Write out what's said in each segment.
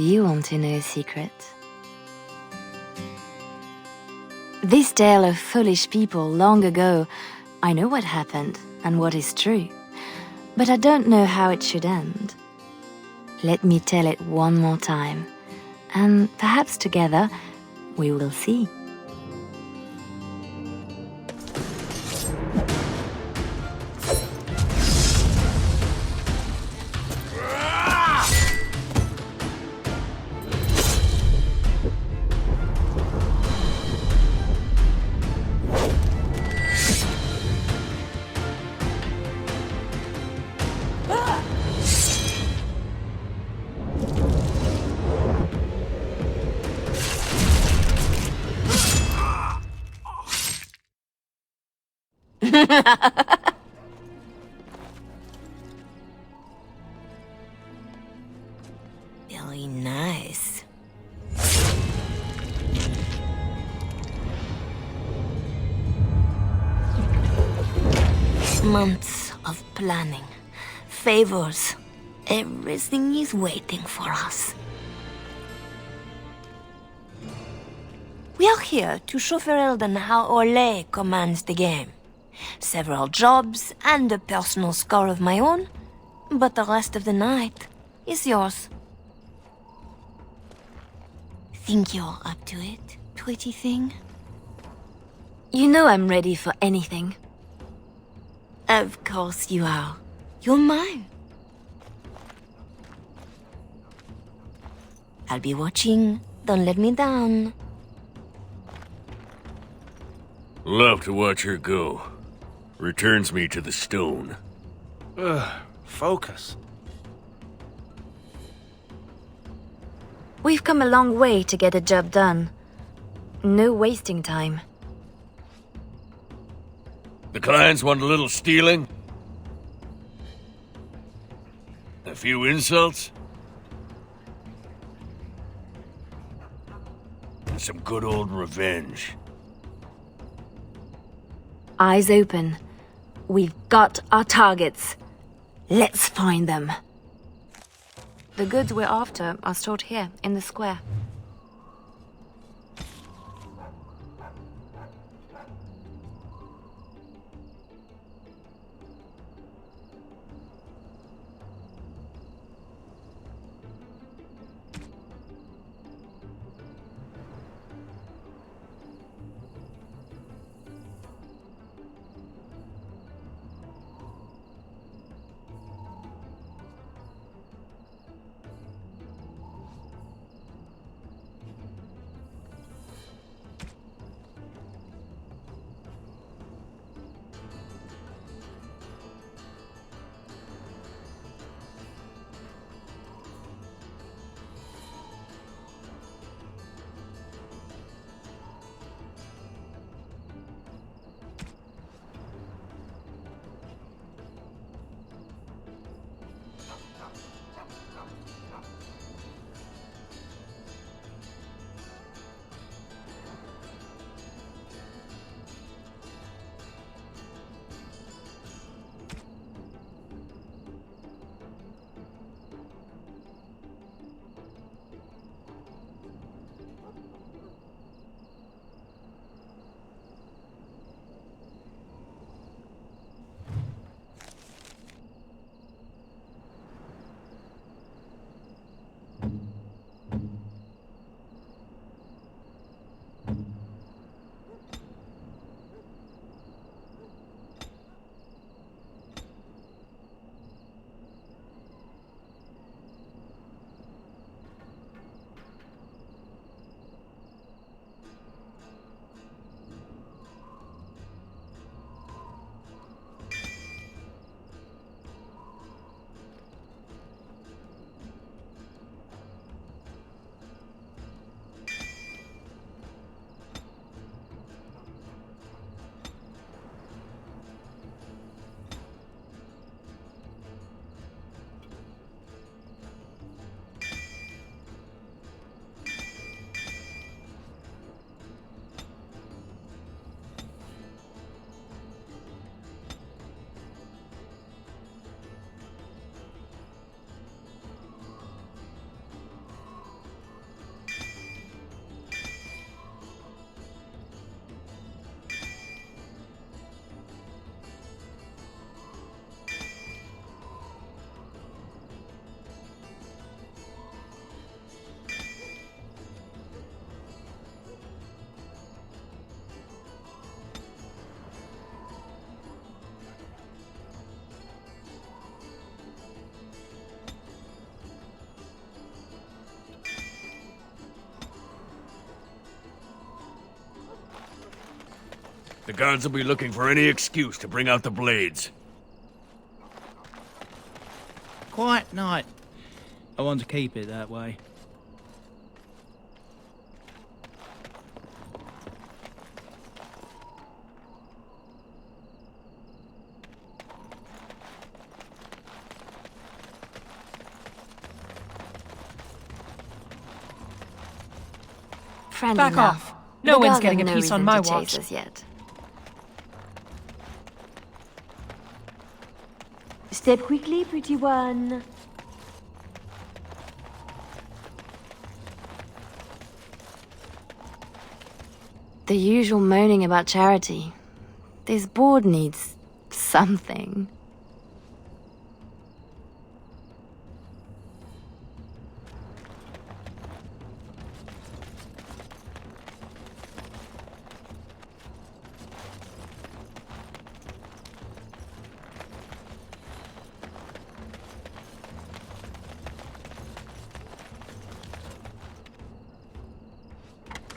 Do you want to know a secret? This tale of foolish people long ago, I know what happened and what is true, but I don't know how it should end. Let me tell it one more time, and perhaps together we will see. Very nice. Months of planning, favors, everything is waiting for us. We are here to show Ferelden how Ole commands the game. Several jobs and a personal score of my own, but the rest of the night is yours. Think you're up to it, pretty thing? You know I'm ready for anything. Of course you are. You're mine. I'll be watching. Don't let me down. Love to watch her go. Returns me to the stone. Focus. We've come a long way to get a job done. No wasting time. The clients want a little stealing? A few insults? And some good old revenge. Eyes open. We've got our targets. Let's find them. The goods we're after are stored here, in the square. The guards will be looking for any excuse to bring out the blades. Quiet night. I want to keep it that way. Friendly Back enough. off. No The one's guards getting have a no piece on reason my to chase watch. us yet. Step quickly, pretty one. The usual moaning about charity. This board needs something.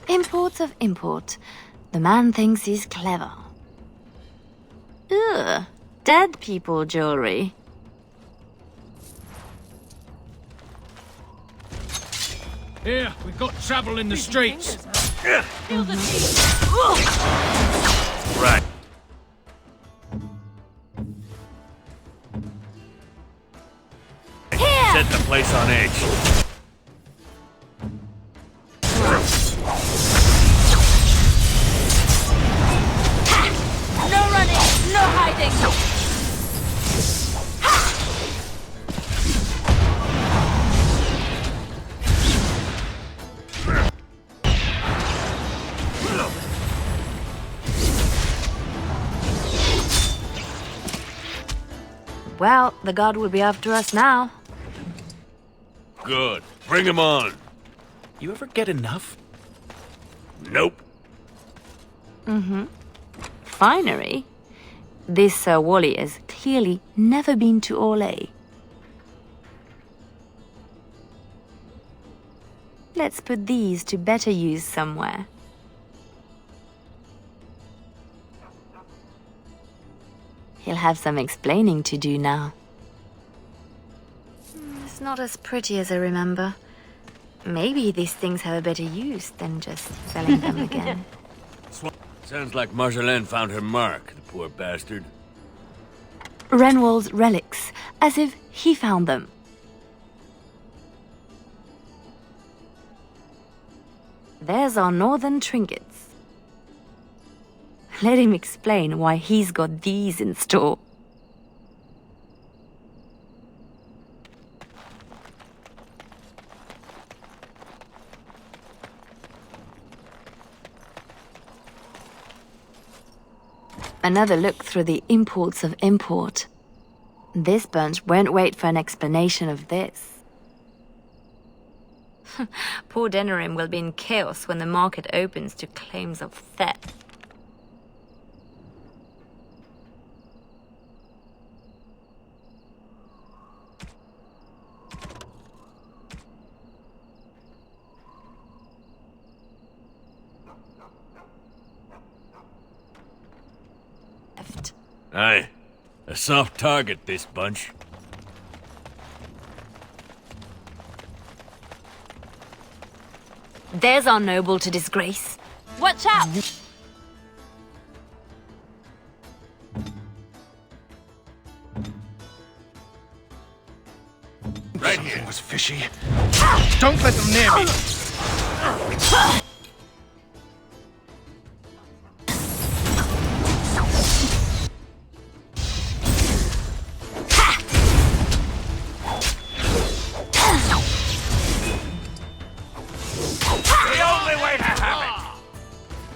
Imports of import. The man thinks he's clever. Ugh, dead people jewelry. Here, we've got trouble in the streets. Right. Set the place on edge. No running, no hiding. Well, the guard will be after us now. Good. Bring him on. You ever get enough? Nope. Finery? This Sir Wally has clearly never been to Orlais. Let's put these to better use somewhere. He'll have some explaining to do now. It's not as pretty as I remember. Maybe these things have a better use than just selling them again. Sounds like Marjolaine found her mark, the poor bastard. Renwall's relics, as if he found them. There's our northern trinkets. Let him explain why he's got these in store. Another look through the imports of import. This bunch won't wait for an explanation of this. Poor Denerim will be in chaos when the market opens to claims of theft. Aye. A soft target, this bunch. There's our noble to disgrace. Watch out! Right here. Something was fishy. Don't let them near me.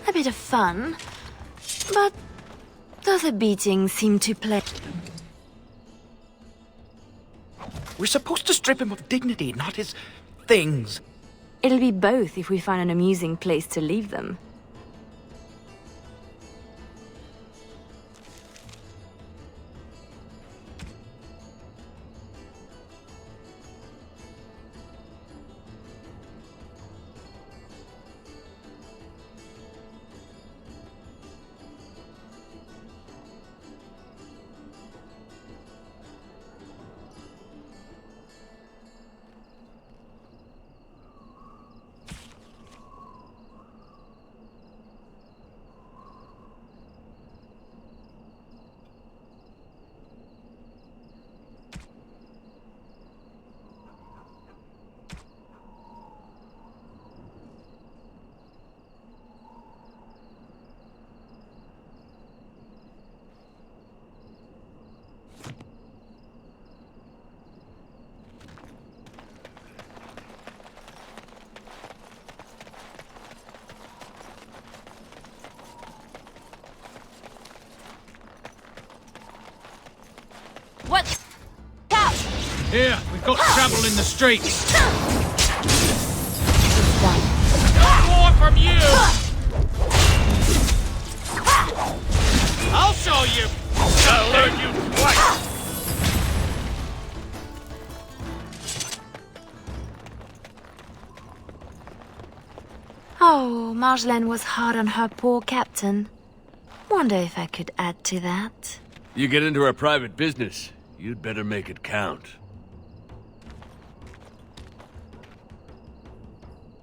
A bit of fun, but does a beating seem to play? We're supposed to strip him of dignity, not his things. It'll be both if we find an amusing place to leave them. Here, we've got trouble in the streets. More from you! I'll show you! I'll learn you twice! Oh, Marjolaine was hard on her poor captain. Wonder if I could add to that. You get into our private business, you'd better make it count.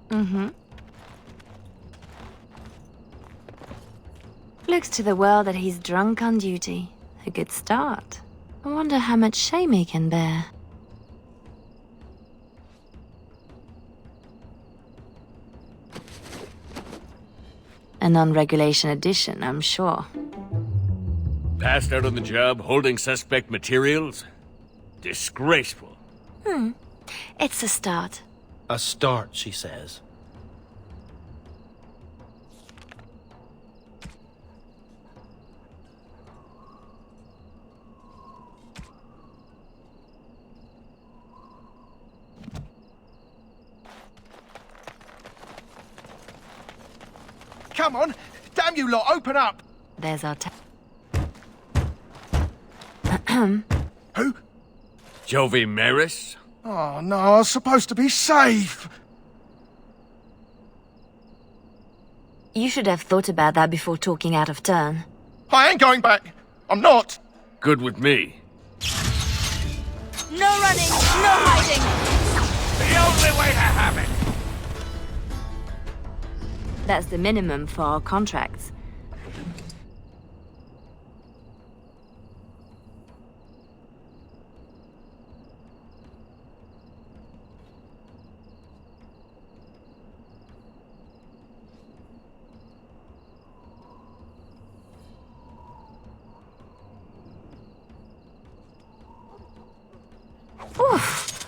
Mm-hmm. Looks to the world that he's drunk on duty. A good start. I wonder how much shame he can bear. A non-regulation addition, I'm sure. Passed out on the job, holding suspect materials? Disgraceful. It's a start. A start, she says. Come on! Damn you lot, open up! There's our Who? Jovi Maris? Oh no, I was supposed to be safe! You should have thought about that before talking out of turn. I ain't going back! I'm not! Good with me. No running, no hiding! The only way to have it! That's the minimum for our contracts. Oof!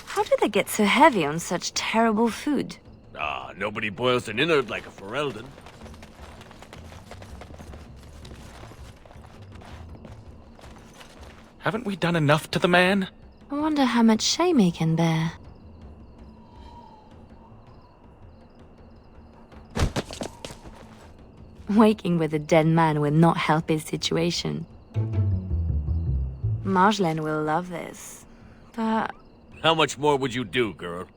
How did they get so heavy on such terrible food? Ah, nobody boils an innard like a Ferelden. Haven't we done enough to the man? I wonder how much shame he can bear. Waking with a dead man will not help his situation. Marjolaine will love this, but... How much more would you do, girl?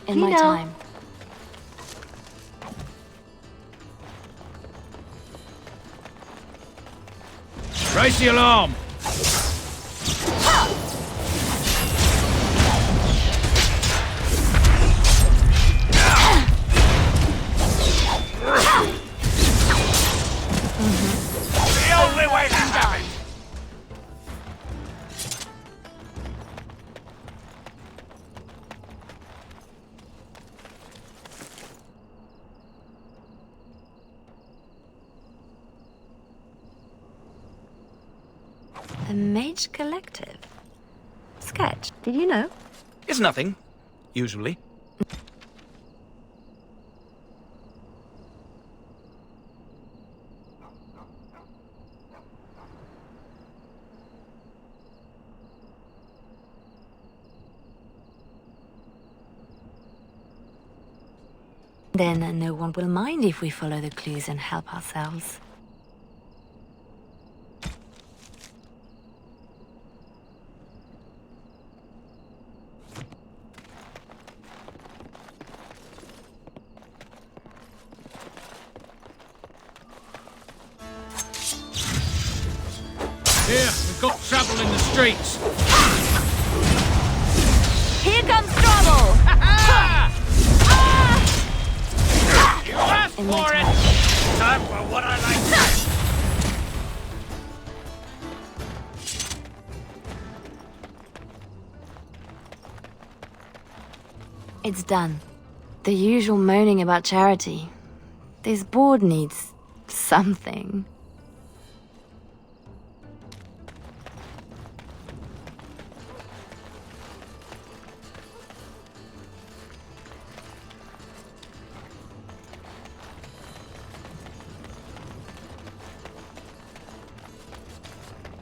In my time. Raise the alarm! The only way to have it! The Mage Collective. Sketch, did you know? It's nothing, usually. Then no one will mind if we follow the clues and help ourselves. Here, we've got trouble in the streets. Here comes trouble! You asked In my for it! time. Time for what I like. It's done. The usual moaning about charity. This board needs something.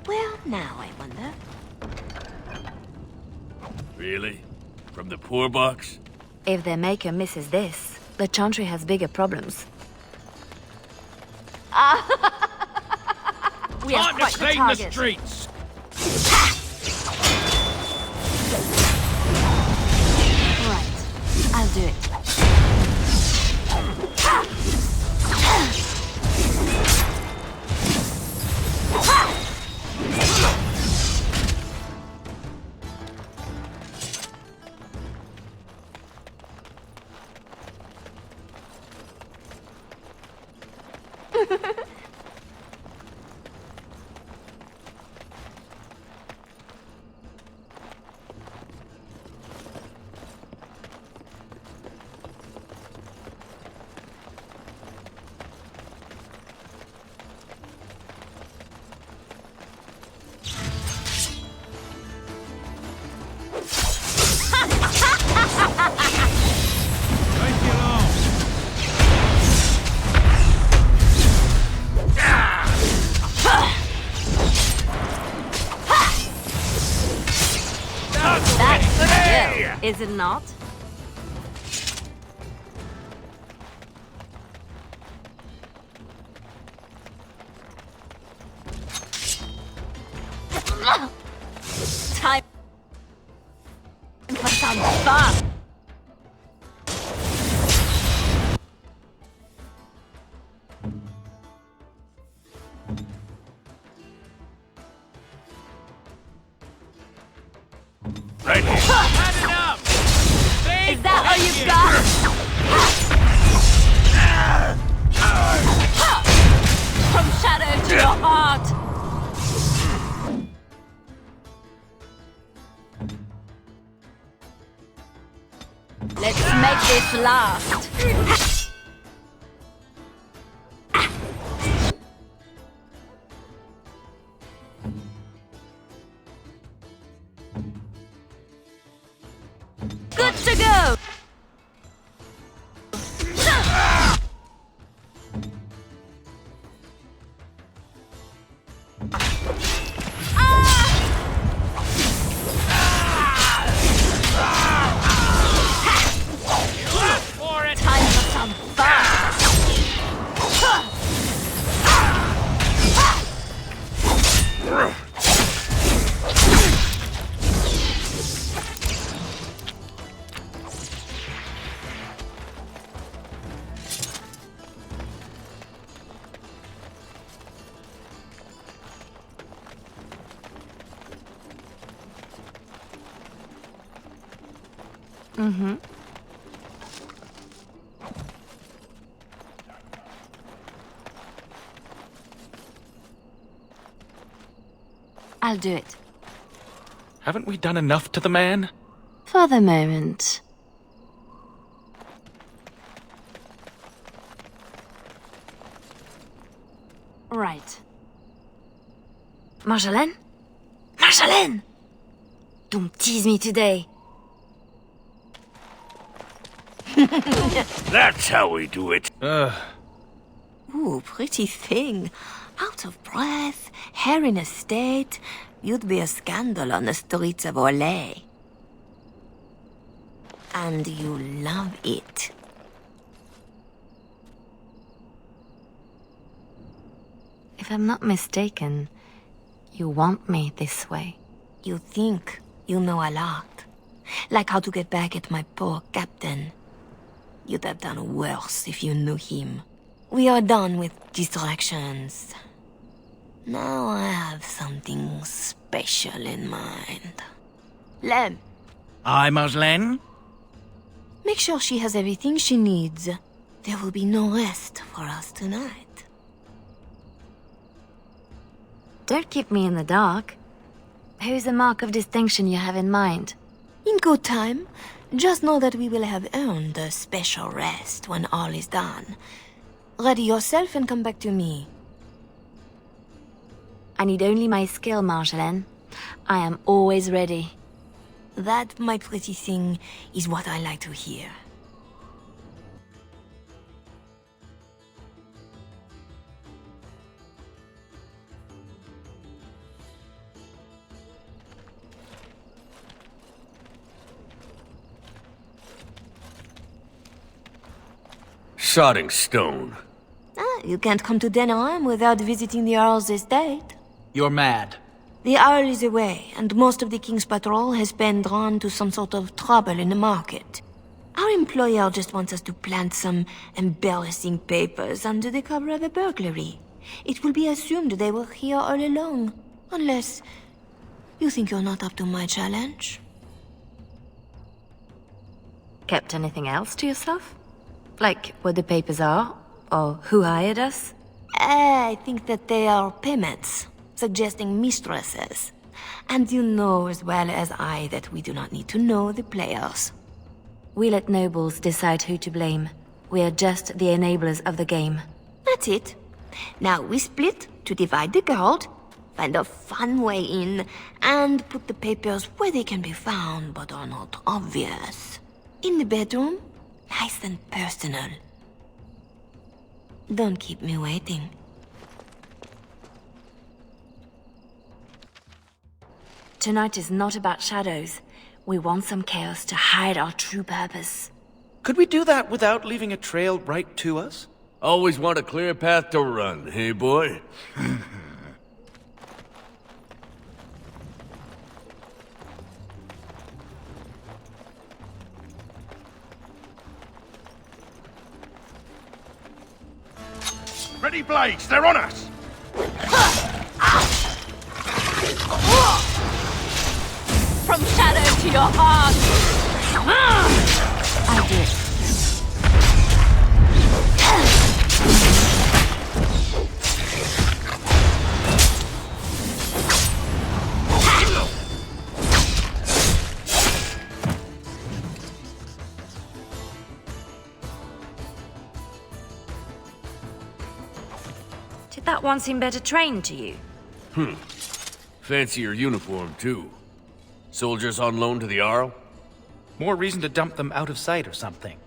Well, now I wonder. Really? From the poor box? If their maker misses this, the Chantry has bigger problems. We are Time to quite the clean the target. streets! Right, I'll do it. Raise the alarm! That's good, is it not? Time for some fun! Right here. Had enough! See? Is that all Thank you've you. got? From shadow to your heart! Let's make this last! Good to go! You asked for it! Time for some fun! Mm-hmm. I'll do it. Haven't we done enough to the man? For the moment. Right. Marjolaine? Marjolaine! Don't tease me today. That's how we do it. Ooh, pretty thing. Out of breath, hair in a state. You'd be a scandal on the streets of Orlais. And you love it. If I'm not mistaken, you want me this way. You think you know a lot. Like how to get back at my poor captain. You'd have done worse if you knew him. We are done with distractions. Now I have something special in mind. Lem, Aye, Marjolaine? make sure she has everything she needs. There will be no rest for us tonight. Don't keep me in the dark. Who's the mark of distinction you have in mind? In good time, just know that we will have earned a special rest when all is done. Ready yourself and come back to me. I need only my skill, Marjolaine. I am always ready. That, my pretty thing, is what I like to hear. Sodding stone. You can't come to Denham without visiting the Earl's estate. You're mad. The Earl is away, and most of the King's patrol has been drawn to some sort of trouble in the market. Our employer just wants us to plant some embarrassing papers under the cover of a burglary. It will be assumed they were here all along, unless you think you're not up to my challenge. Kept anything else to yourself? Like what the papers are? Or who hired us? I think that they are payments, suggesting mistresses. And you know as well as I that we do not need to know the players. We let nobles decide who to blame. We are just the enablers of the game. That's it. Now we split to divide the gold, find a fun way in, and put the papers where they can be found but are not obvious. In the bedroom, nice and personal. Don't keep me waiting. Tonight is not about shadows. We want some chaos to hide our true purpose. Could we do that without leaving a trail right to us? Always want a clear path to run, hey boy? Ready, blades, they're on us! From shadow to your heart! I did. Did that one seem better trained to you? Fancier uniform, too. Soldiers on loan to the Arl? More reason to dump them out of sight or something.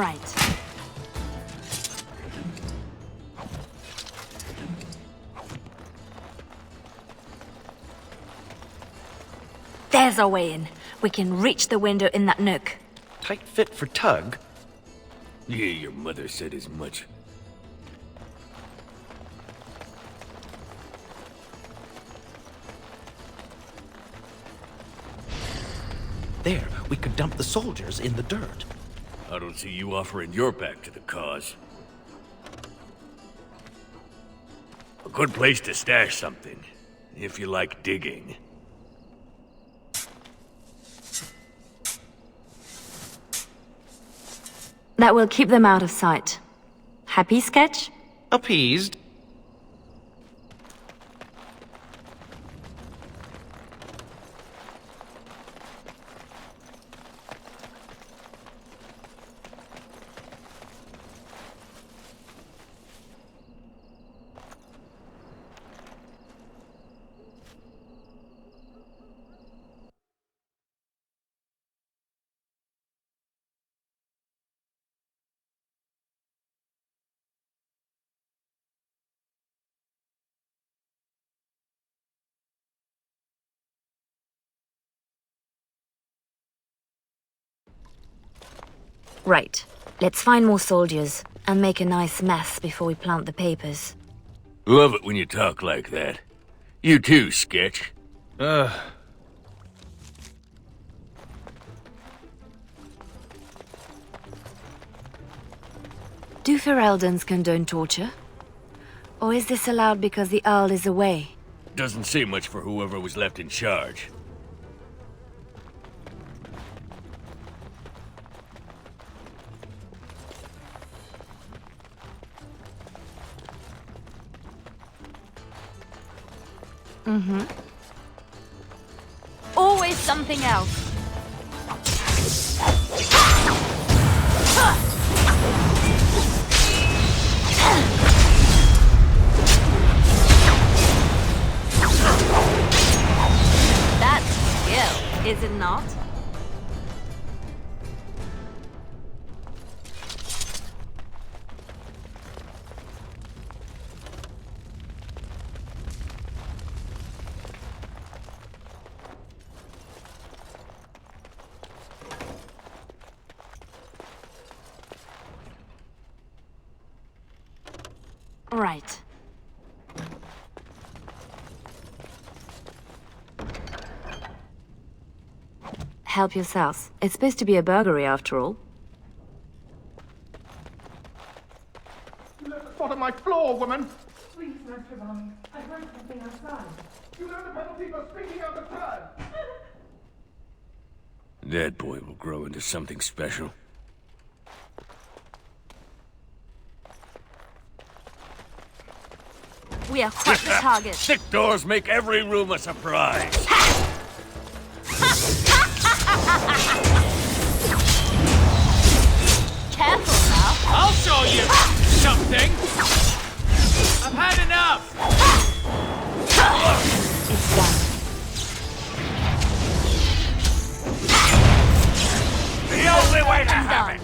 Right. There's our way in. We can reach the window in that nook. Tight fit for Tug. Yeah, your mother said as much. There, we could dump the soldiers in the dirt. I don't see you offering your back to the cause. A good place to stash something, if you like digging. That will keep them out of sight. Happy, Sketch? Appeased. Right. Let's find more soldiers and make a nice mess before we plant the papers. Love it when you talk like that. You too, Sketch. Do Fereldans condone torture? Or is this allowed because the Earl is away? Doesn't say much for whoever was left in charge. Always something else. That's skill, is it not? Right. Help yourselves. It's supposed to be a burglary after all. You left the spot on my floor, woman! Please, Master Ronnie. I heard something outside. You know the penalty for speaking out of turn! That boy will grow into something special. We are quite the target. Thick doors make every room a surprise. Careful now. I'll show you something. I've had enough. It's done. The only way to have it.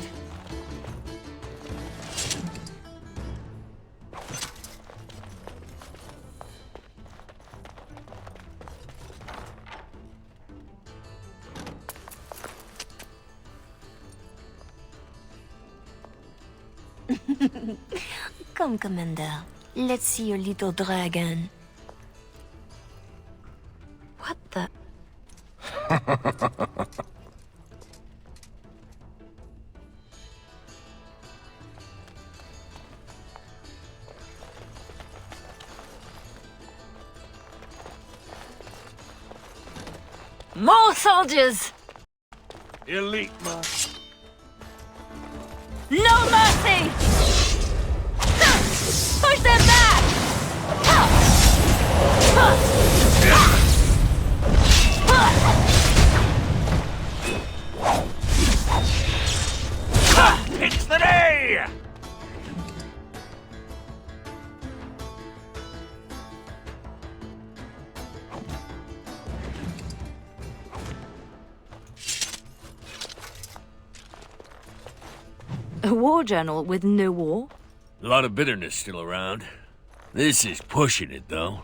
Come, Commander. Let's see your little dragon. What the? More soldiers! Elite, ma. No mercy! Push them back! It's the day! A war journal with no war? A lot of bitterness still around. This is pushing it, though.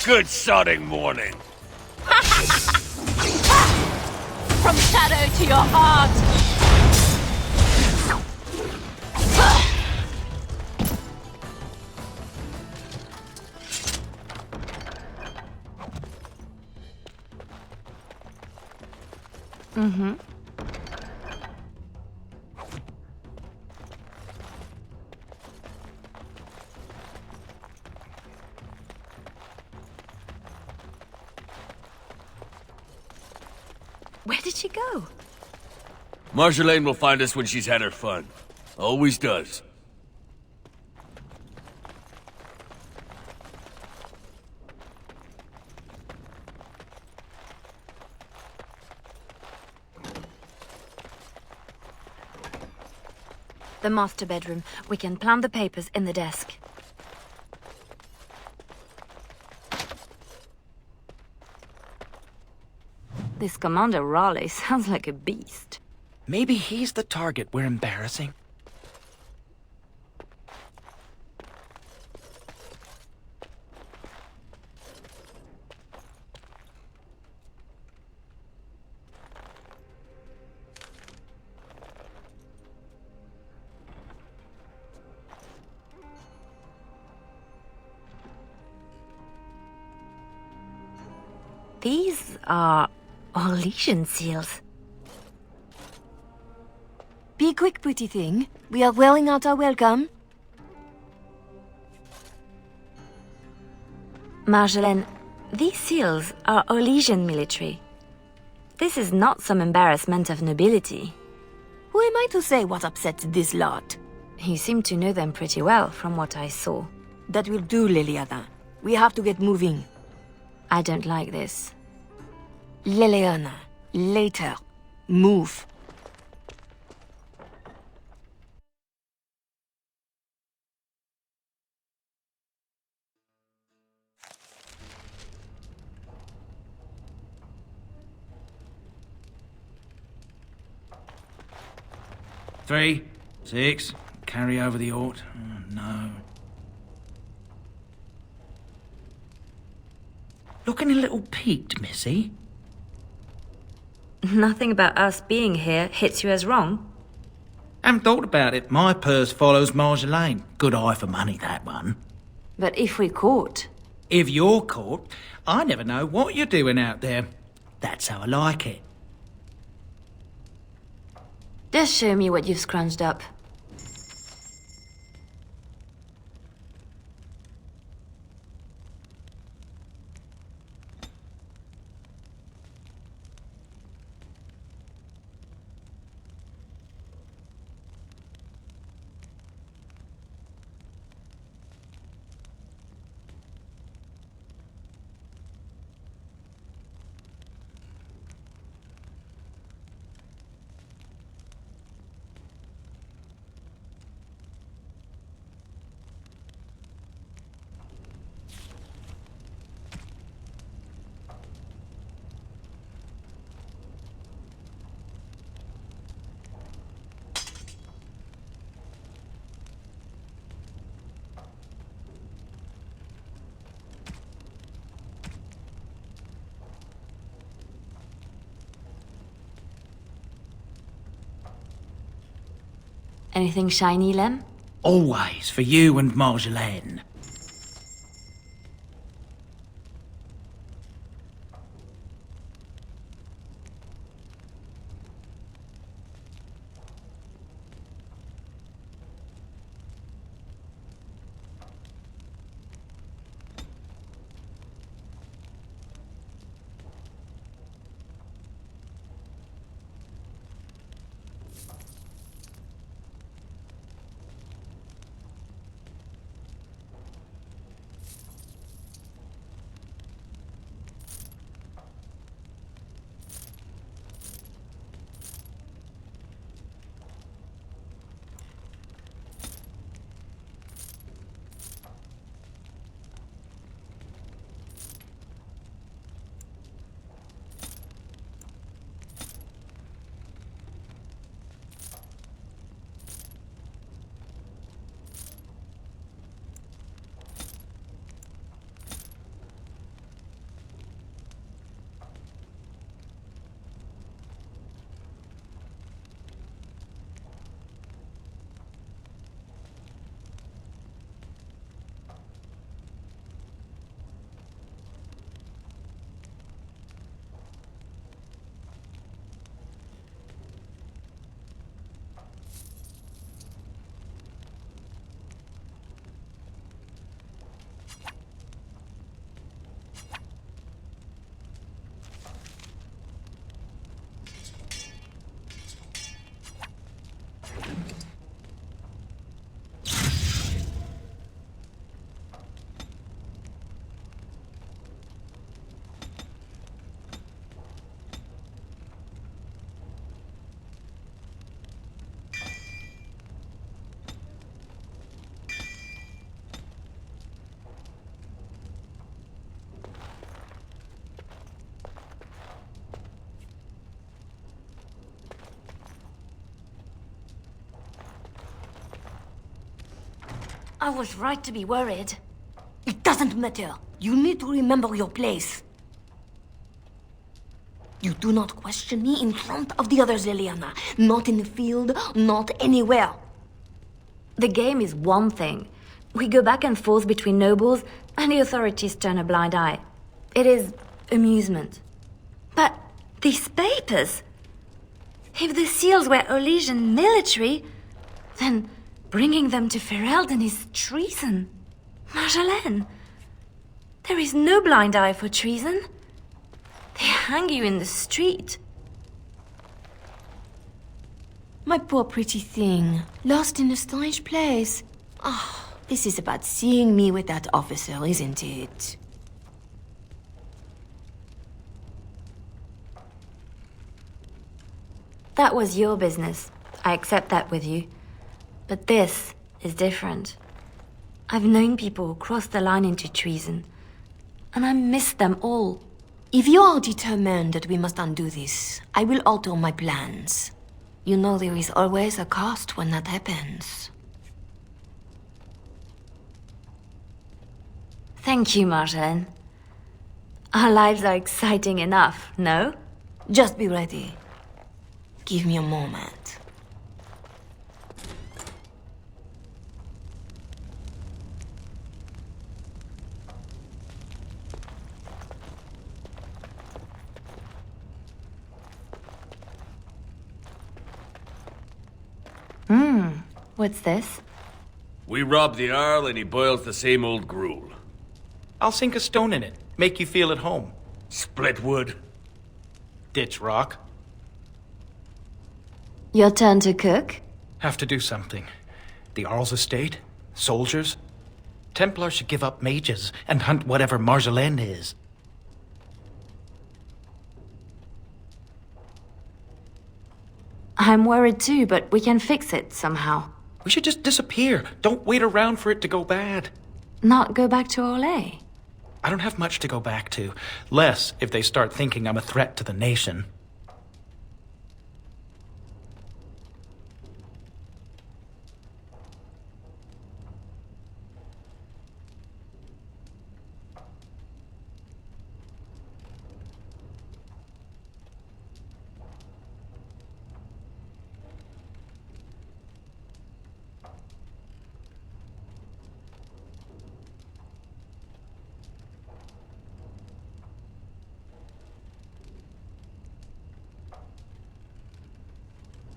Good sodding morning. From shadow to your heart! Where did she go? Marjolaine will find us when she's had her fun. Always does. The master bedroom. We can plant the papers in the desk. This Commander Raleigh sounds like a beast. Maybe he's the target we're embarrassing. These are Orlesian seals. Be quick, pretty thing. We are wearing out our welcome. Marjolaine, these seals are Orlesian military. This is not some embarrassment of nobility. Who am I to say what upsets this lot? You seem to know them pretty well, from what I saw. That will do, Leliana. We have to get moving. I don't like this. Leliana, later. Move. Three, 6, carry over the Ort. Oh, no. Looking a little peaked, Missy. Nothing about us being here hits you as wrong. Haven't thought about it. My purse follows Marjolaine. Good eye for money, that one. But if we caught... If you're caught, I never know what you're doing out there. That's how I like it. Just show me what you've scrunched up. Anything shiny, Lem? Always for you and Marjolaine. I was right to be worried. It doesn't matter. You need to remember your place. You do not question me in front of the others, Leliana. Not in the field, not anywhere. The game is one thing. We go back and forth between nobles, and the authorities turn a blind eye. It is amusement. But these papers... If the seals were Olesian military, then bringing them to Ferelden is treason. Marjolaine, there is no blind eye for treason. They hang you in the street. My poor pretty thing, lost in a strange place. Ah, this is about seeing me with that officer, isn't it? That was your business. I accept that with you. But this is different. I've known people cross the line into treason, and I miss them all. If you are determined that we must undo this, I will alter my plans. You know there is always a cost when that happens. Thank you, Marjolaine. Our lives are exciting enough, no? Just be ready. Give me a moment. What's this? We rob the Arl and he boils the same old gruel. I'll sink a stone in it, make you feel at home. Split wood. Ditch rock. Your turn to cook? Have to do something. The Arl's estate, soldiers. Templars should give up mages and hunt whatever Marjolaine is. I'm worried too, but we can fix it somehow. We should just disappear. Don't wait around for it to go bad. Not go back to Olay. I don't have much to go back to. Less if they start thinking I'm a threat to the nation.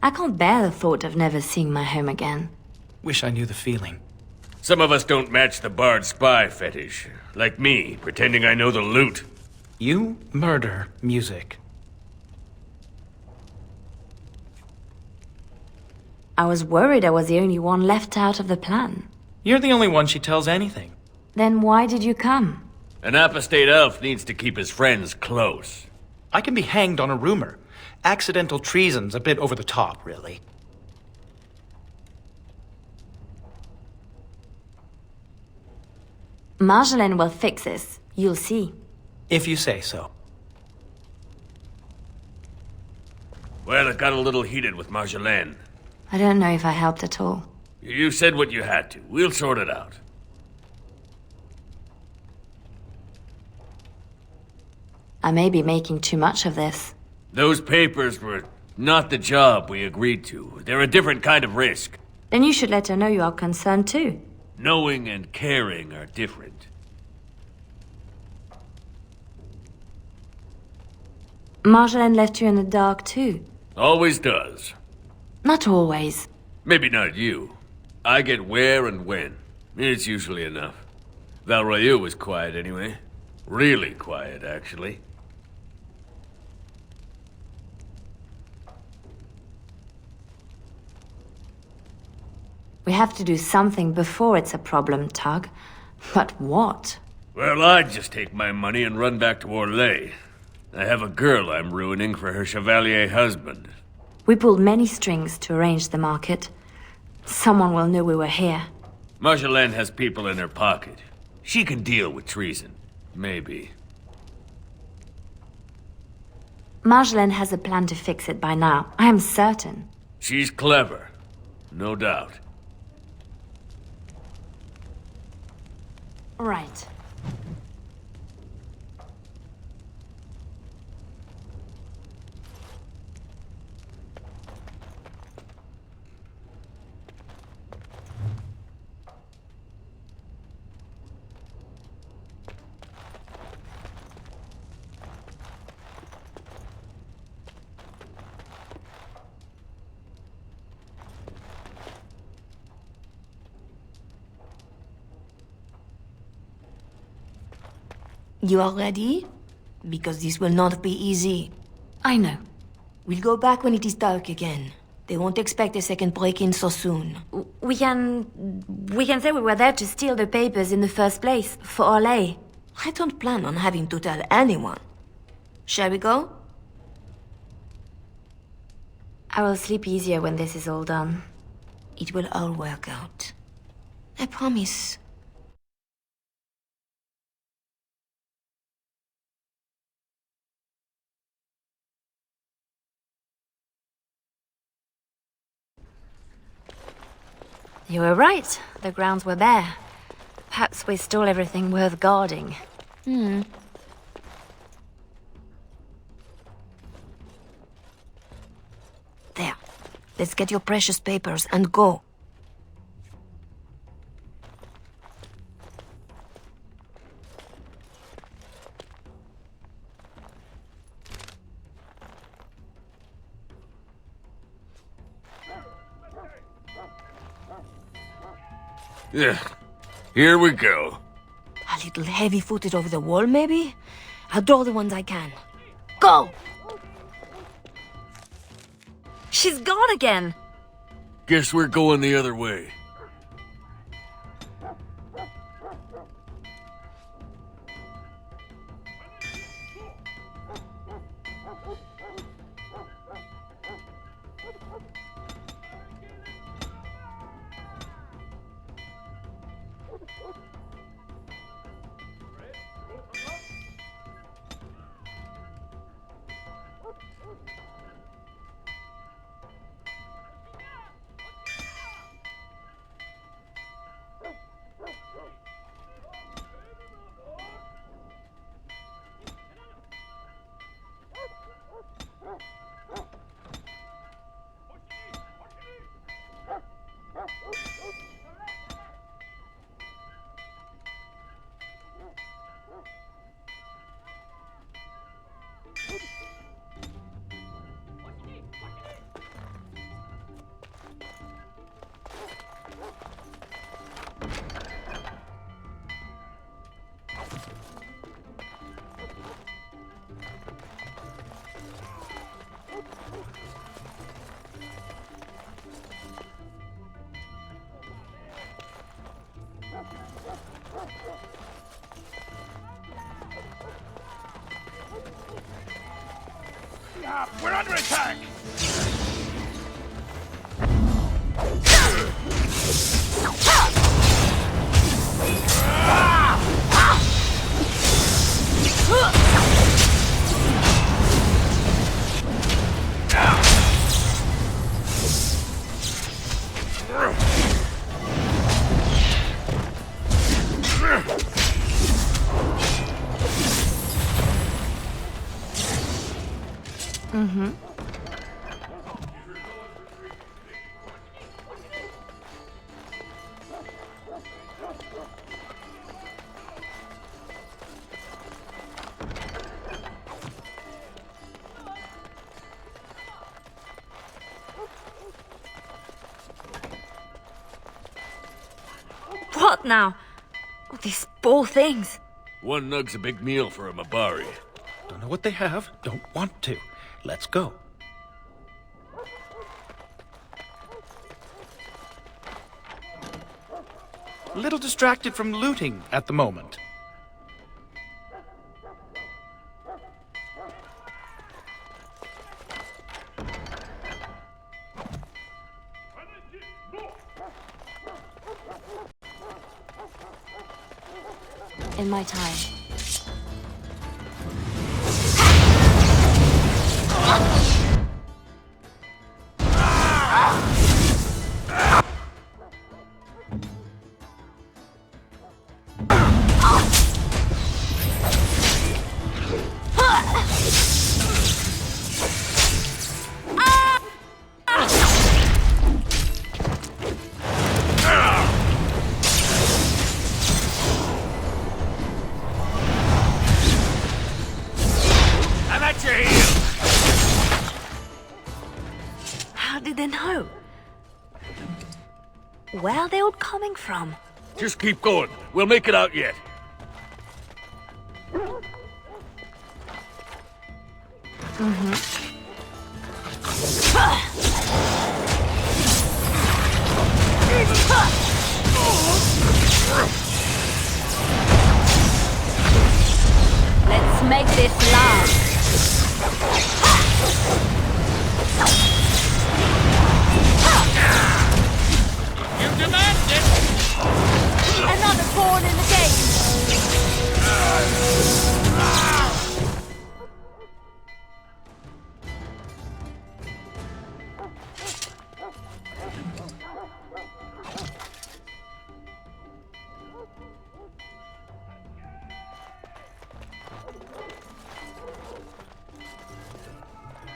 I can't bear the thought of never seeing my home again. Wish I knew the feeling. Some of us don't match the bard spy fetish. Like me, pretending I know the loot. You murder music. I was worried I was the only one left out of the plan. You're the only one she tells anything. Then why did you come? An apostate elf needs to keep his friends close. I can be hanged on a rumor. Accidental treason's a bit over the top, really. Marjolaine will fix this. You'll see. If you say so. Well, it got a little heated with Marjolaine. I don't know if I helped at all. You said what you had to. We'll sort it out. I may be making too much of this. Those papers were not the job we agreed to. They're a different kind of risk. Then you should let her know you are concerned too. Knowing and caring are different. Marjolaine left you in the dark too. Always does. Not always. Maybe not you. I get where and when. It's usually enough. Valroyu was quiet anyway. Really quiet, actually. We have to do something before it's a problem, Tug. But what? Well, I'd just take my money and run back to Orlais. I have a girl I'm ruining for her chevalier husband. We pulled many strings to arrange the market. Someone will know we were here. Marjolaine has people in her pocket. She can deal with treason. Maybe. Marjolaine has a plan to fix it by now. I am certain. She's clever. No doubt. Right. You are ready? Because this will not be easy. I know. We'll go back when it is dark again. They won't expect a second break-in so soon. We can say we were there to steal the papers in the first place, for Olay. I don't plan on having to tell anyone. Shall we go? I will sleep easier when this is all done. It will all work out. I promise. You were right. The grounds were bare. Perhaps we stole everything worth guarding. Hmm. There. Let's get your precious papers and go. Yeah. Here we go. A little heavy-footed over the wall, maybe? I'll draw the ones I can. Go! She's gone again! Guess we're going the other way. We're under attack! Mm-hmm. What now? Oh, these poor things. One nug's a big meal for a Mabari. Don't know what they have, don't want to. Let's go. A little distracted from looting at the moment. In my time. know. Where are they all coming from? Just keep going. We'll make it out yet. Let's make this last. You demand it! Another pawn in the game.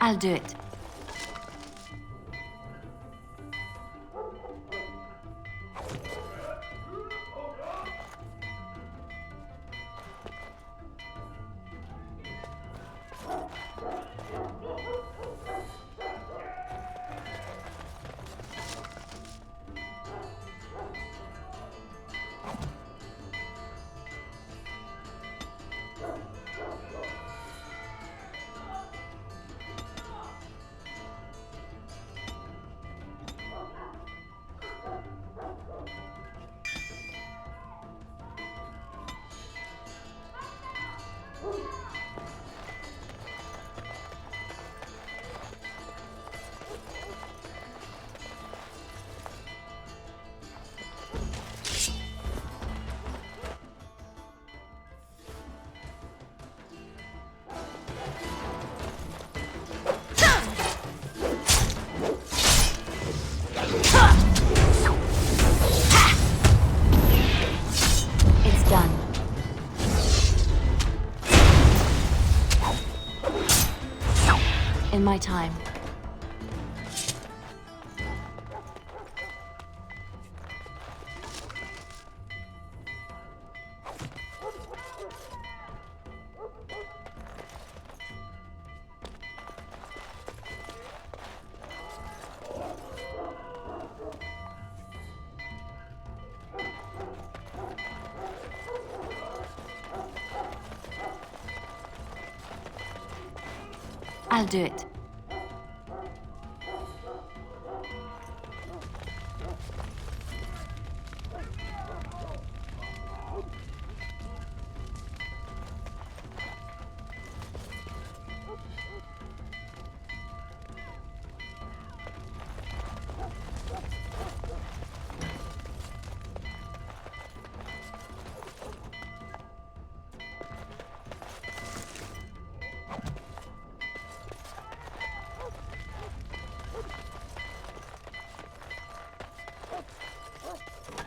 I'll do it. It's done. In my time. I'll do it.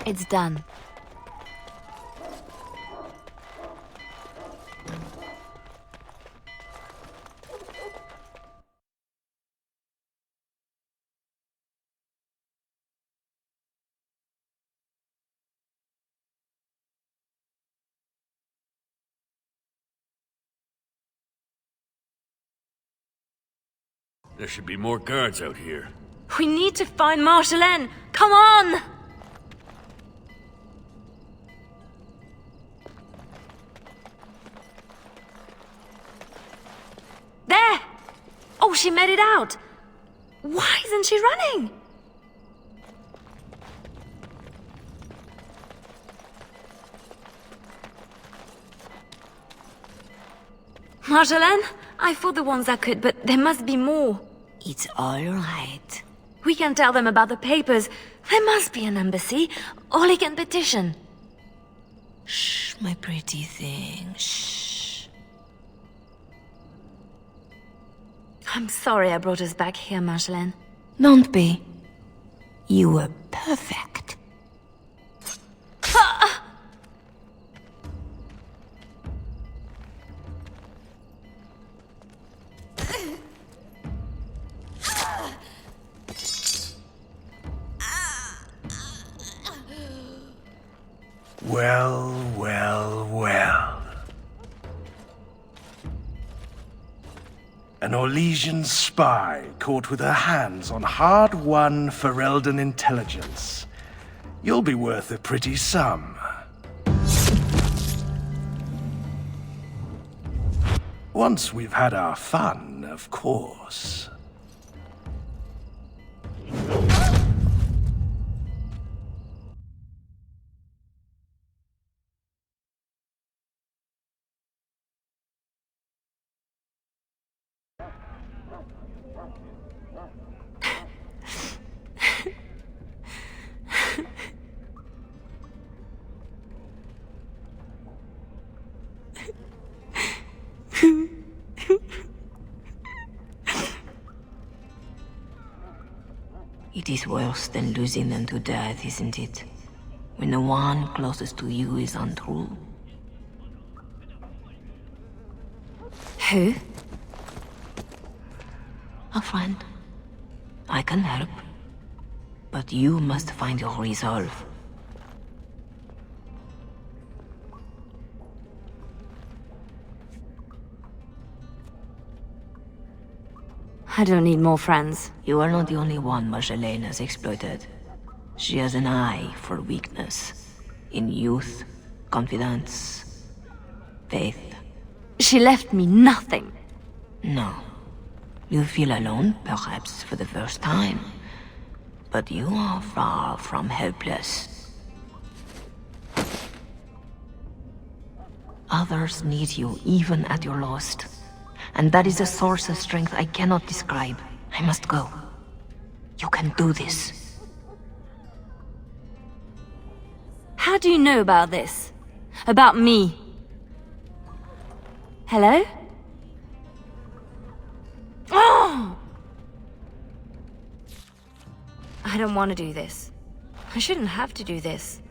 It's done. There should be more guards out here. We need to find Marjolaine. Come on! There! Oh, she made it out! Why isn't she running? Marjolaine, I fought the ones I could, but there must be more. It's all right. We can tell them about the papers. There must be an embassy, or like a petition. Shh, my pretty thing, shh. I'm sorry I brought us back here, Marjolaine. Don't be. You were perfect. Well, well, well. An Orlesian spy caught with her hands on hard-won Ferelden intelligence. You'll be worth a pretty sum. Once we've had our fun, of course. It is worse than losing them to death, isn't it? When the one closest to you is untrue. Who? A friend. I can help. But you must find your resolve. I don't need more friends. You are not the only one Marjolaine has exploited. She has an eye for weakness. In youth, confidence, faith. She left me nothing. No. You feel alone, perhaps, for the first time. But you are far from helpless. Others need you even at your lowest. And that is a source of strength I cannot describe. I must go. You can do this. How do you know about this? About me? Hello? Oh! I don't want to do this. I shouldn't have to do this.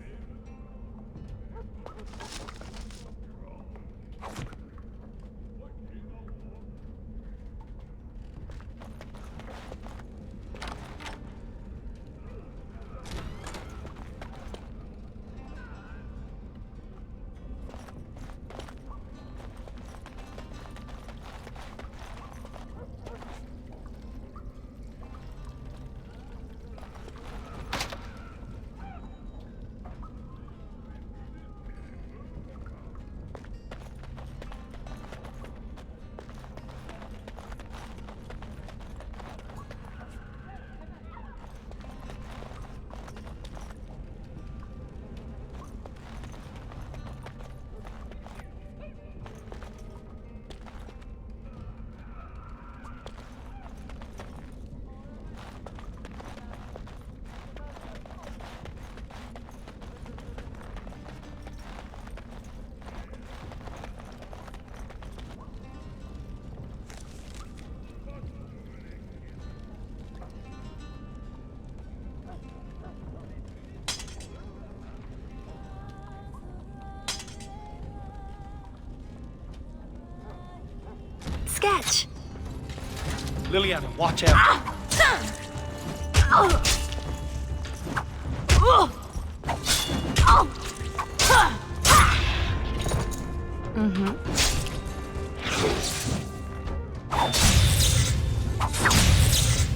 Sketch! Leliana, watch out.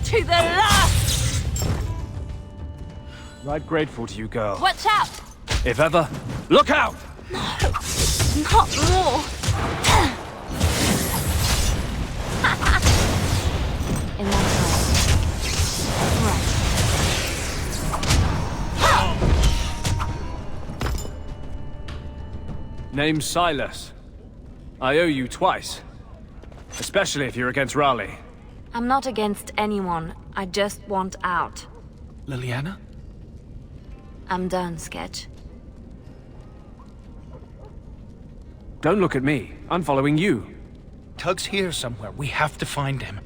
To the last! Right grateful to you, girl. Watch out! If ever, look out! Not more! In that right. Name's Silas. I owe you twice. Especially if you're against Raleigh. I'm not against anyone. I just want out. Leliana? I'm done, Sketch. Don't look at me. I'm following you. Tug's here somewhere. We have to find him.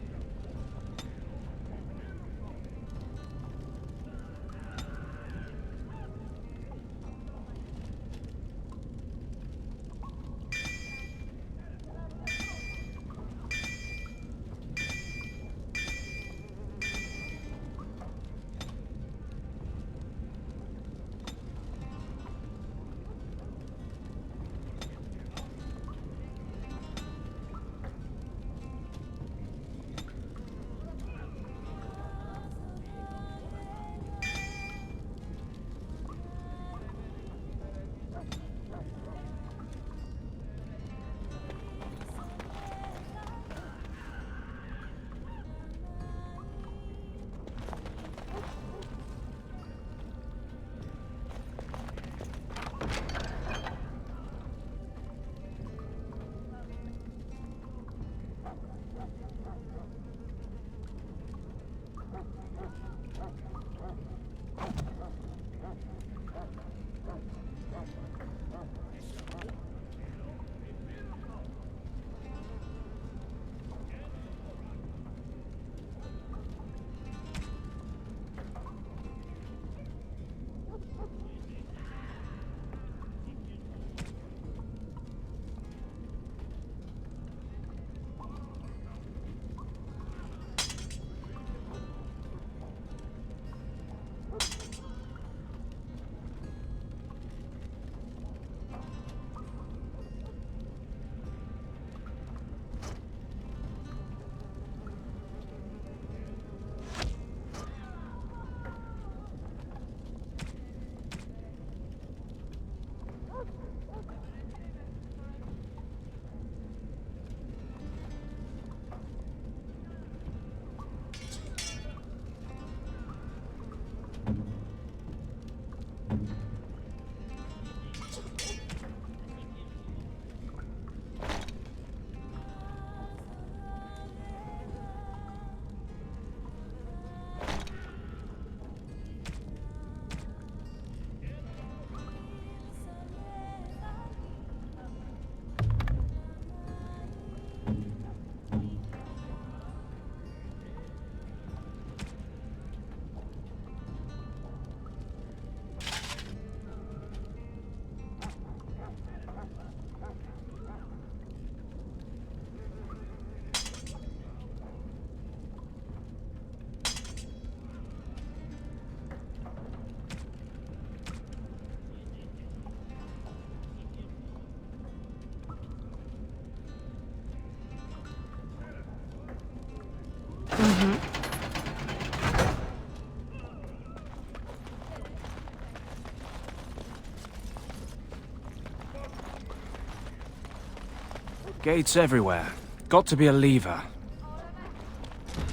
Gates everywhere. Got to be a lever.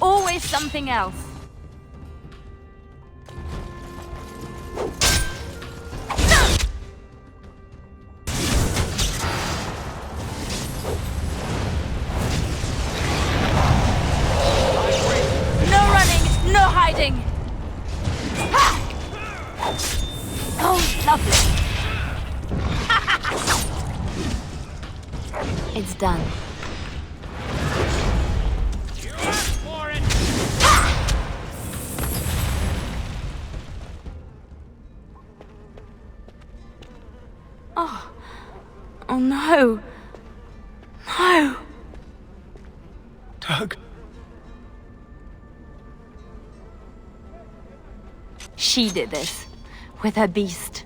Always something else. No running, no hiding. Ha! Oh, lovely. It's done. Oh no. No. Doug. She did this. With her beast.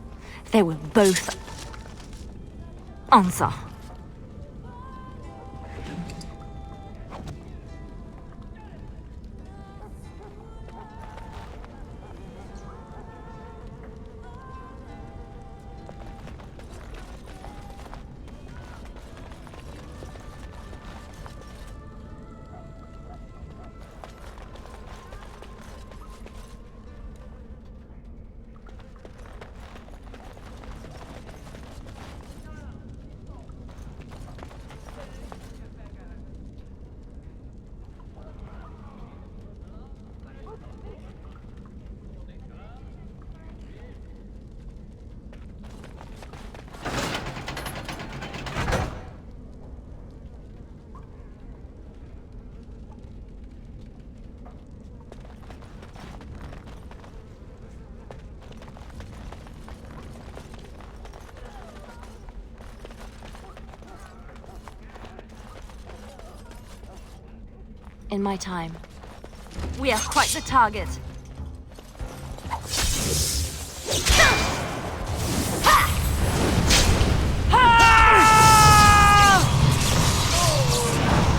They were both... Answer. In my time. We are quite the target.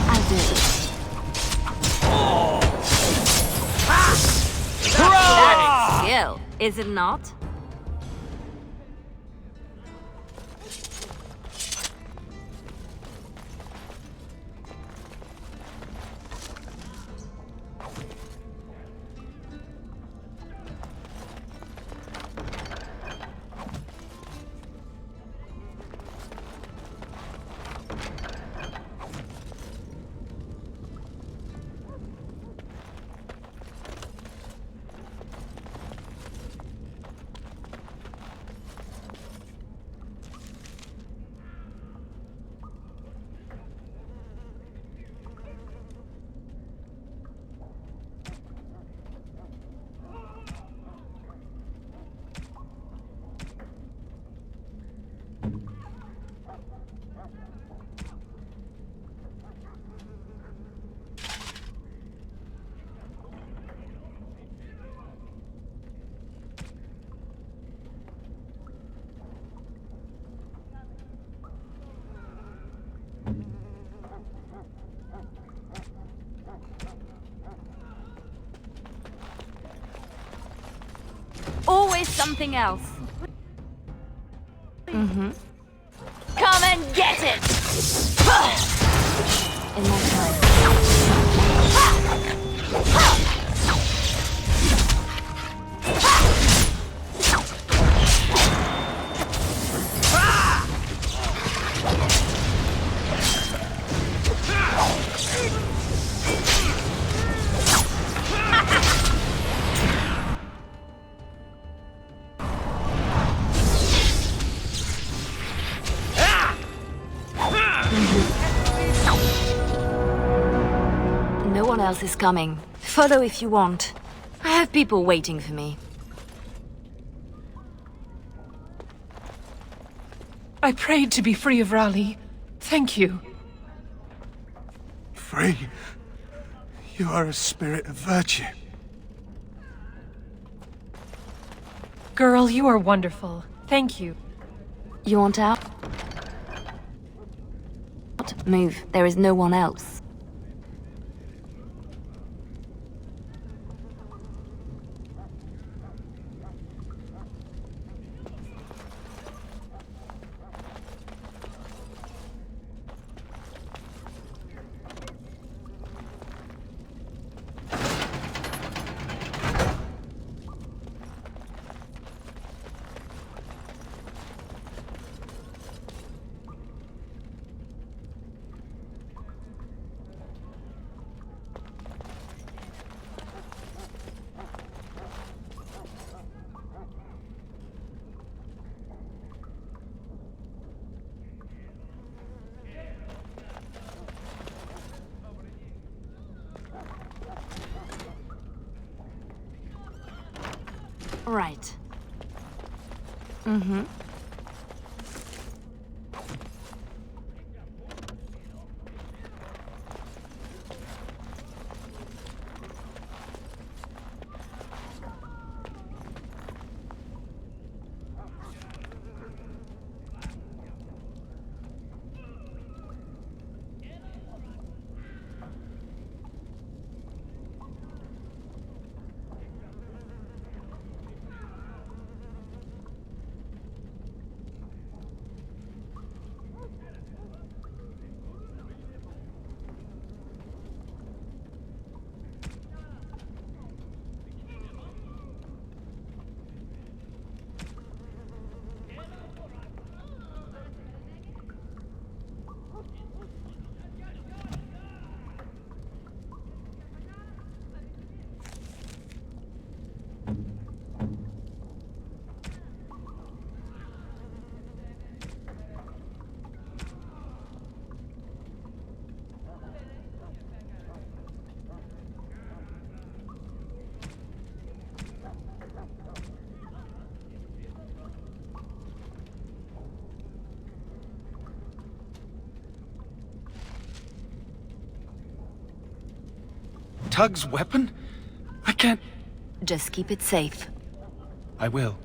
I'll do it. That is skill, is it not? Always something else. Mm-hmm. Come and get it! In my time. No one else is coming. Follow if you want. I have people waiting for me. I prayed to be free of Raleigh. Thank you. Free? You are a spirit of virtue. Girl, you are wonderful. Thank you. You want out? Move. There is no one else. Right. Mm-hmm. Tug's weapon? I can't... Just keep it safe. I will.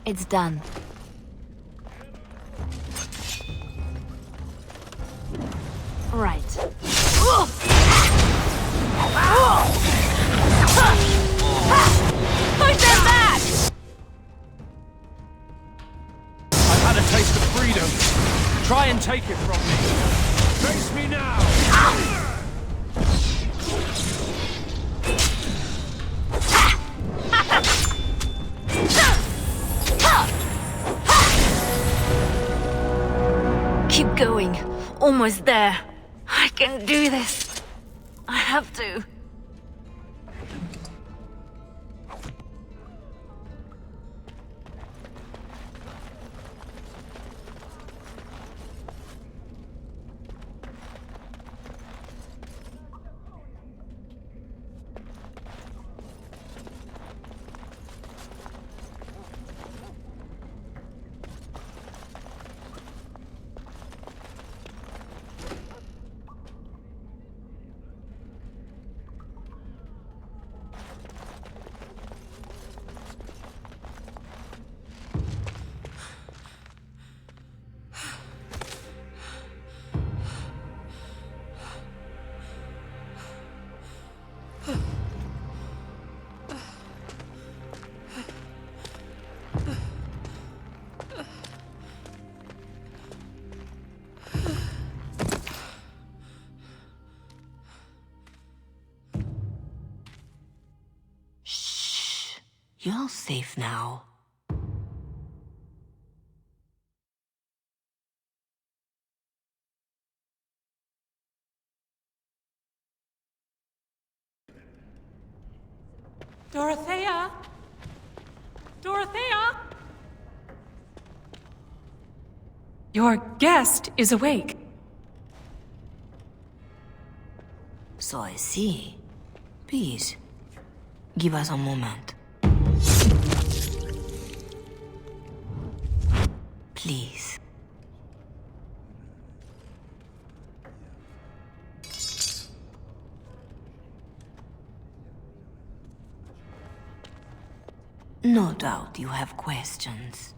It's done. Right. Push them back! I've had a taste of freedom. Try and take it from me. Face me now! Keep going. Almost there. I can do this. I have to. You're safe now. Dorothea? Dorothea? Your guest is awake. So I see. Please, give us a moment. Please. No doubt you have questions.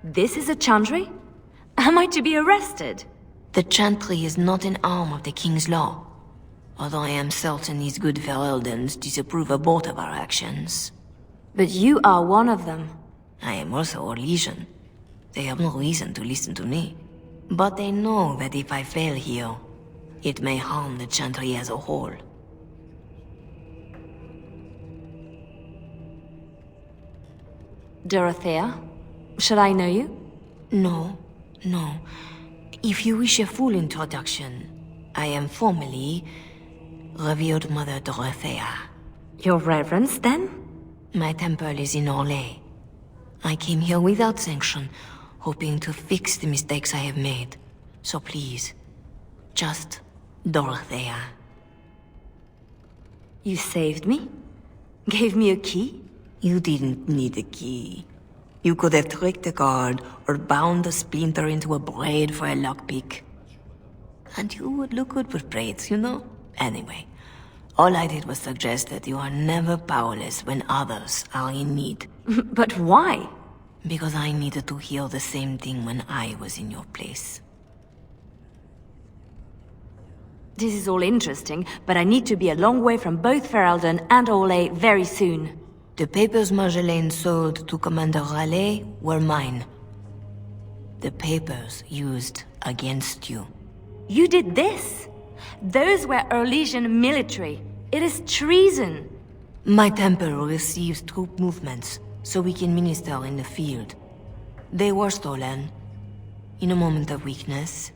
This is a chantry? Am I to be arrested? The chantry is not an arm of the king's law, although I am certain these good Fereldans disapprove of both of our actions. But you are one of them. I am also a legion. They have no reason to listen to me. But they know that if I fail here, it may harm the chantry as a whole. Dorothea? Should I know you? No. If you wish a full introduction, I am formally Revered Mother Dorothea. Your Reverence, then? My temple is in Orlais. I came here without sanction, hoping to fix the mistakes I have made. So please, just Dorothea. You saved me? Gave me a key? You didn't need a key. You could have tricked a guard or bound a splinter into a braid for a lockpick. And you would look good with braids, you know? Anyway, all I did was suggest that you are never powerless when others are in need. But why? Because I needed to hear the same thing when I was in your place. This is all interesting, but I need to be a long way from both Ferelden and Orlais very soon. The papers Marjolaine sold to Commander Raleigh were mine. The papers used against you. You did this? Those were Orlesian military. It is treason. My temple receives troop movements, so we can minister in the field. They were stolen. In a moment of weakness.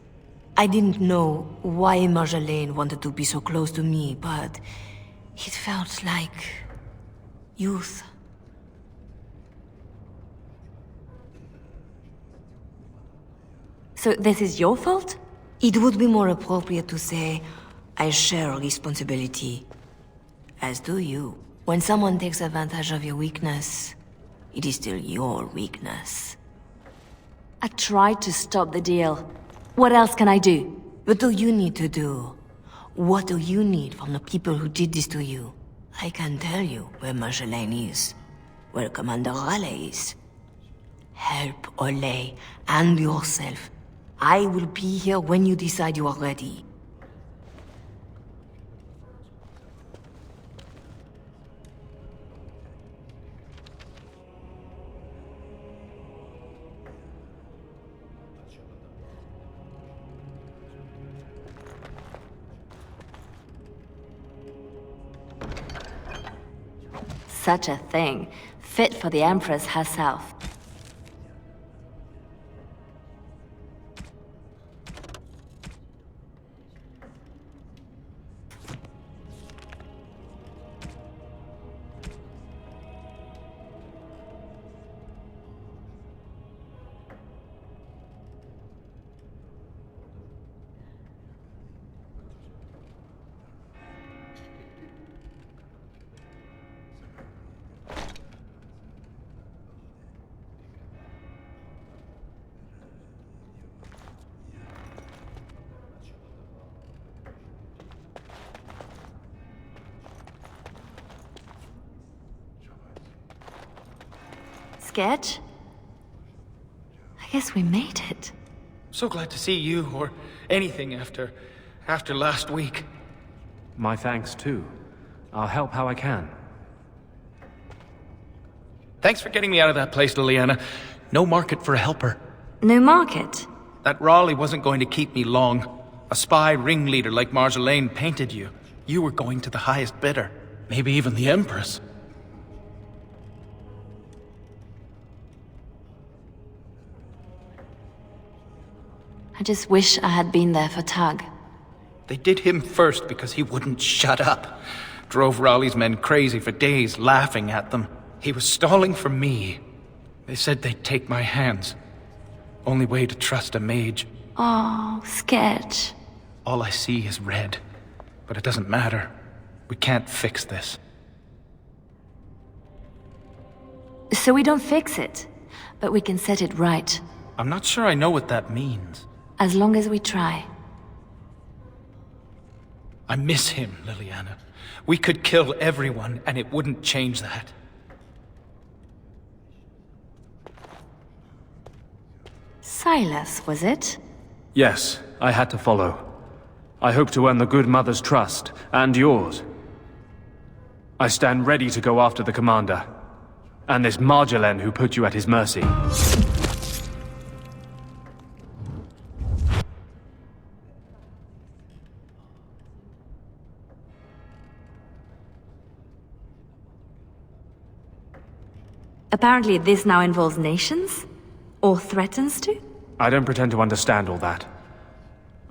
I didn't know why Marjolaine wanted to be so close to me, but it felt like youth. So this is your fault? It would be more appropriate to say, I share responsibility. As do you. When someone takes advantage of your weakness, it is still your weakness. I tried to stop the deal. What else can I do? What do you need to do? What do you need from the people who did this to you? I can tell you where Marjolaine is, where Commander Raleigh is. Help Orlais and yourself. I will be here when you decide you are ready. Such a thing. Fit for the Empress herself. Sketch? I guess we made it. So glad to see you, or anything after last week. My thanks, too. I'll help how I can. Thanks for getting me out of that place, Leliana. No market for a helper. No market? That Raleigh wasn't going to keep me long. A spy ringleader like Marjolaine painted you. You were going to the highest bidder. Maybe even the Empress. I just wish I had been there for Tug. They did him first because he wouldn't shut up. Drove Raleigh's men crazy for days, laughing at them. He was stalling for me. They said they'd take my hands. Only way to trust a mage. Oh, Sketch. All I see is red. But it doesn't matter. We can't fix this. So we don't fix it, but we can set it right. I'm not sure I know what that means. As long as we try. I miss him, Leliana. We could kill everyone, and it wouldn't change that. Silas, was it? Yes, I had to follow. I hope to earn the good mother's trust, and yours. I stand ready to go after the commander, and this Marjolaine who put you at his mercy. Apparently this now involves nations? Or threatens to? I don't pretend to understand all that.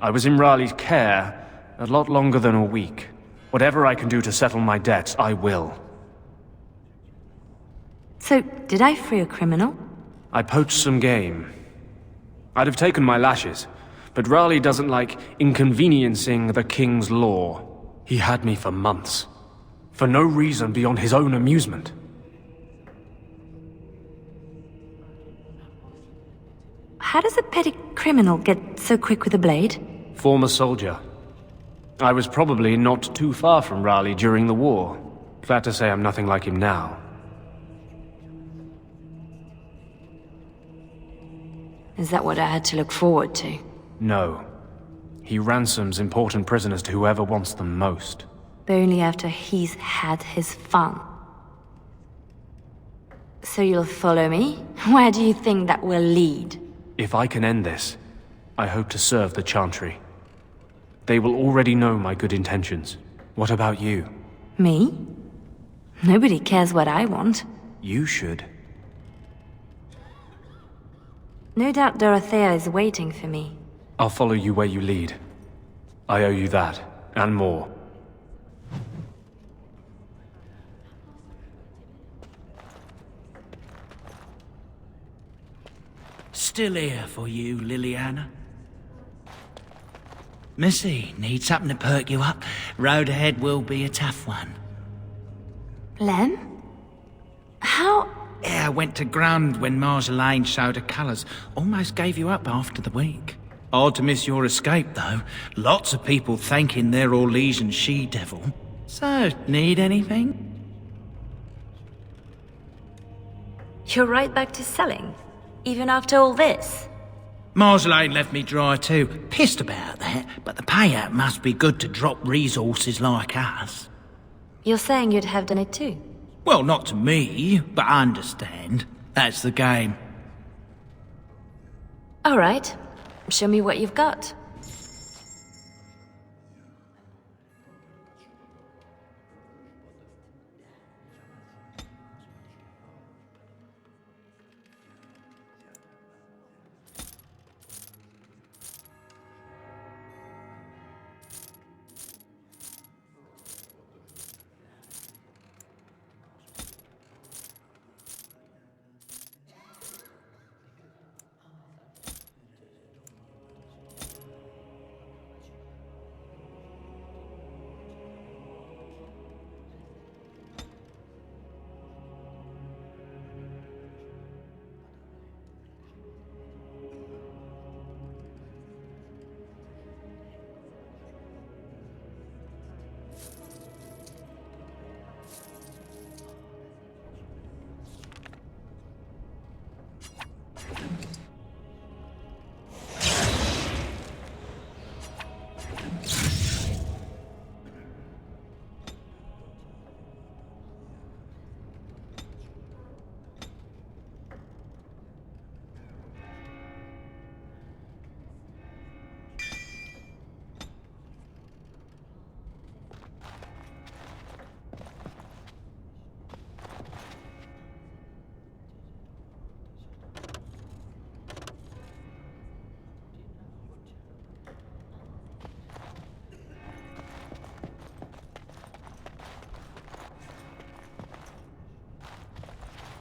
I was in Raleigh's care a lot longer than a week. Whatever I can do to settle my debts, I will. So, did I free a criminal? I poached some game. I'd have taken my lashes, but Raleigh doesn't like inconveniencing the King's law. He had me for months. For no reason beyond his own amusement. How does a petty criminal get so quick with a blade? Former soldier. I was probably not too far from Raleigh during the war. Glad to say I'm nothing like him now. Is that what I had to look forward to? No. He ransoms important prisoners to whoever wants them most. But only after he's had his fun. So you'll follow me? Where do you think that will lead? If I can end this, I hope to serve the Chantry. They will already know my good intentions. What about you? Me? Nobody cares what I want. You should. No doubt Dorothea is waiting for me. I'll follow you where you lead. I owe you that, and more. Still here for you, Leliana. Missy, need something to perk you up? Road ahead will be a tough one. Lem? How? Yeah, I went to ground when Marjolaine showed her colours. Almost gave you up after the week. Hard to miss your escape, though. Lots of people thanking their Orlesian she-devil. So, need anything? You're right back to selling? Even after all this? Marjolaine left me dry too. Pissed about that, but the payout must be good to drop resources like us. You're saying you'd have done it too? Well, not to me, but I understand. That's the game. All right. Show me what you've got.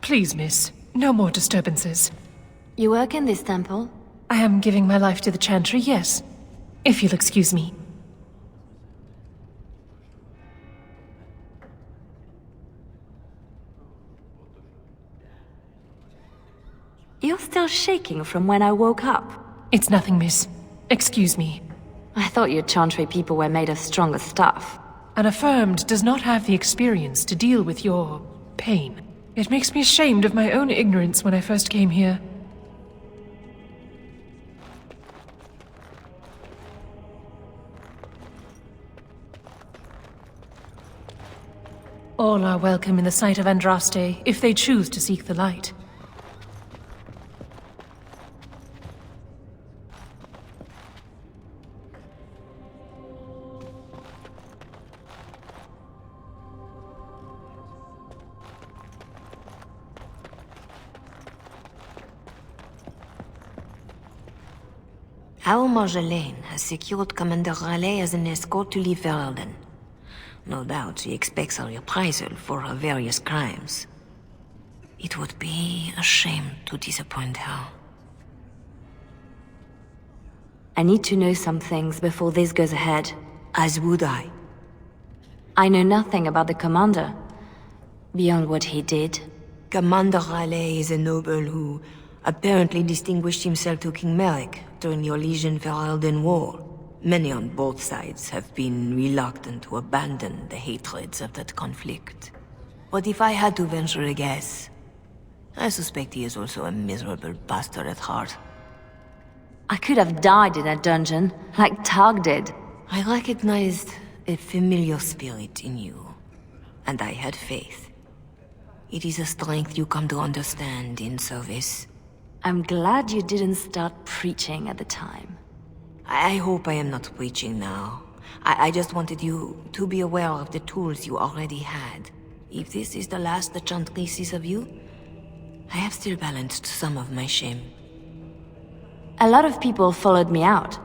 Please, miss. No more disturbances. You work in this temple? I am giving my life to the Chantry, yes. If you'll excuse me. You're still shaking from when I woke up. It's nothing, miss. Excuse me. I thought your Chantry people were made of stronger stuff. An affirmed does not have the experience to deal with your pain. It makes me ashamed of my own ignorance when I first came here. All are welcome in the sight of Andraste, if they choose to seek the light. Our Marjolaine has secured Commander Raleigh as an escort to leave Ferelden. No doubt she expects a reprisal for her various crimes. It would be a shame to disappoint her. I need to know some things before this goes ahead. As would I. I know nothing about the commander, beyond what he did. Commander Raleigh is a noble who apparently distinguished himself to King Merrick during the Orlesian-Ferelden War. Many on both sides have been reluctant to abandon the hatreds of that conflict. But if I had to venture a guess, I suspect he is also a miserable bastard at heart. I could have died in a dungeon, like Targ did. I recognized a familiar spirit in you, and I had faith. It is a strength you come to understand in service. I'm glad you didn't start preaching at the time. I hope I am not preaching now. I just wanted you to be aware of the tools you already had. If this is the last the Chantry sees of you, I have still balanced some of my shame. A lot of people followed me out.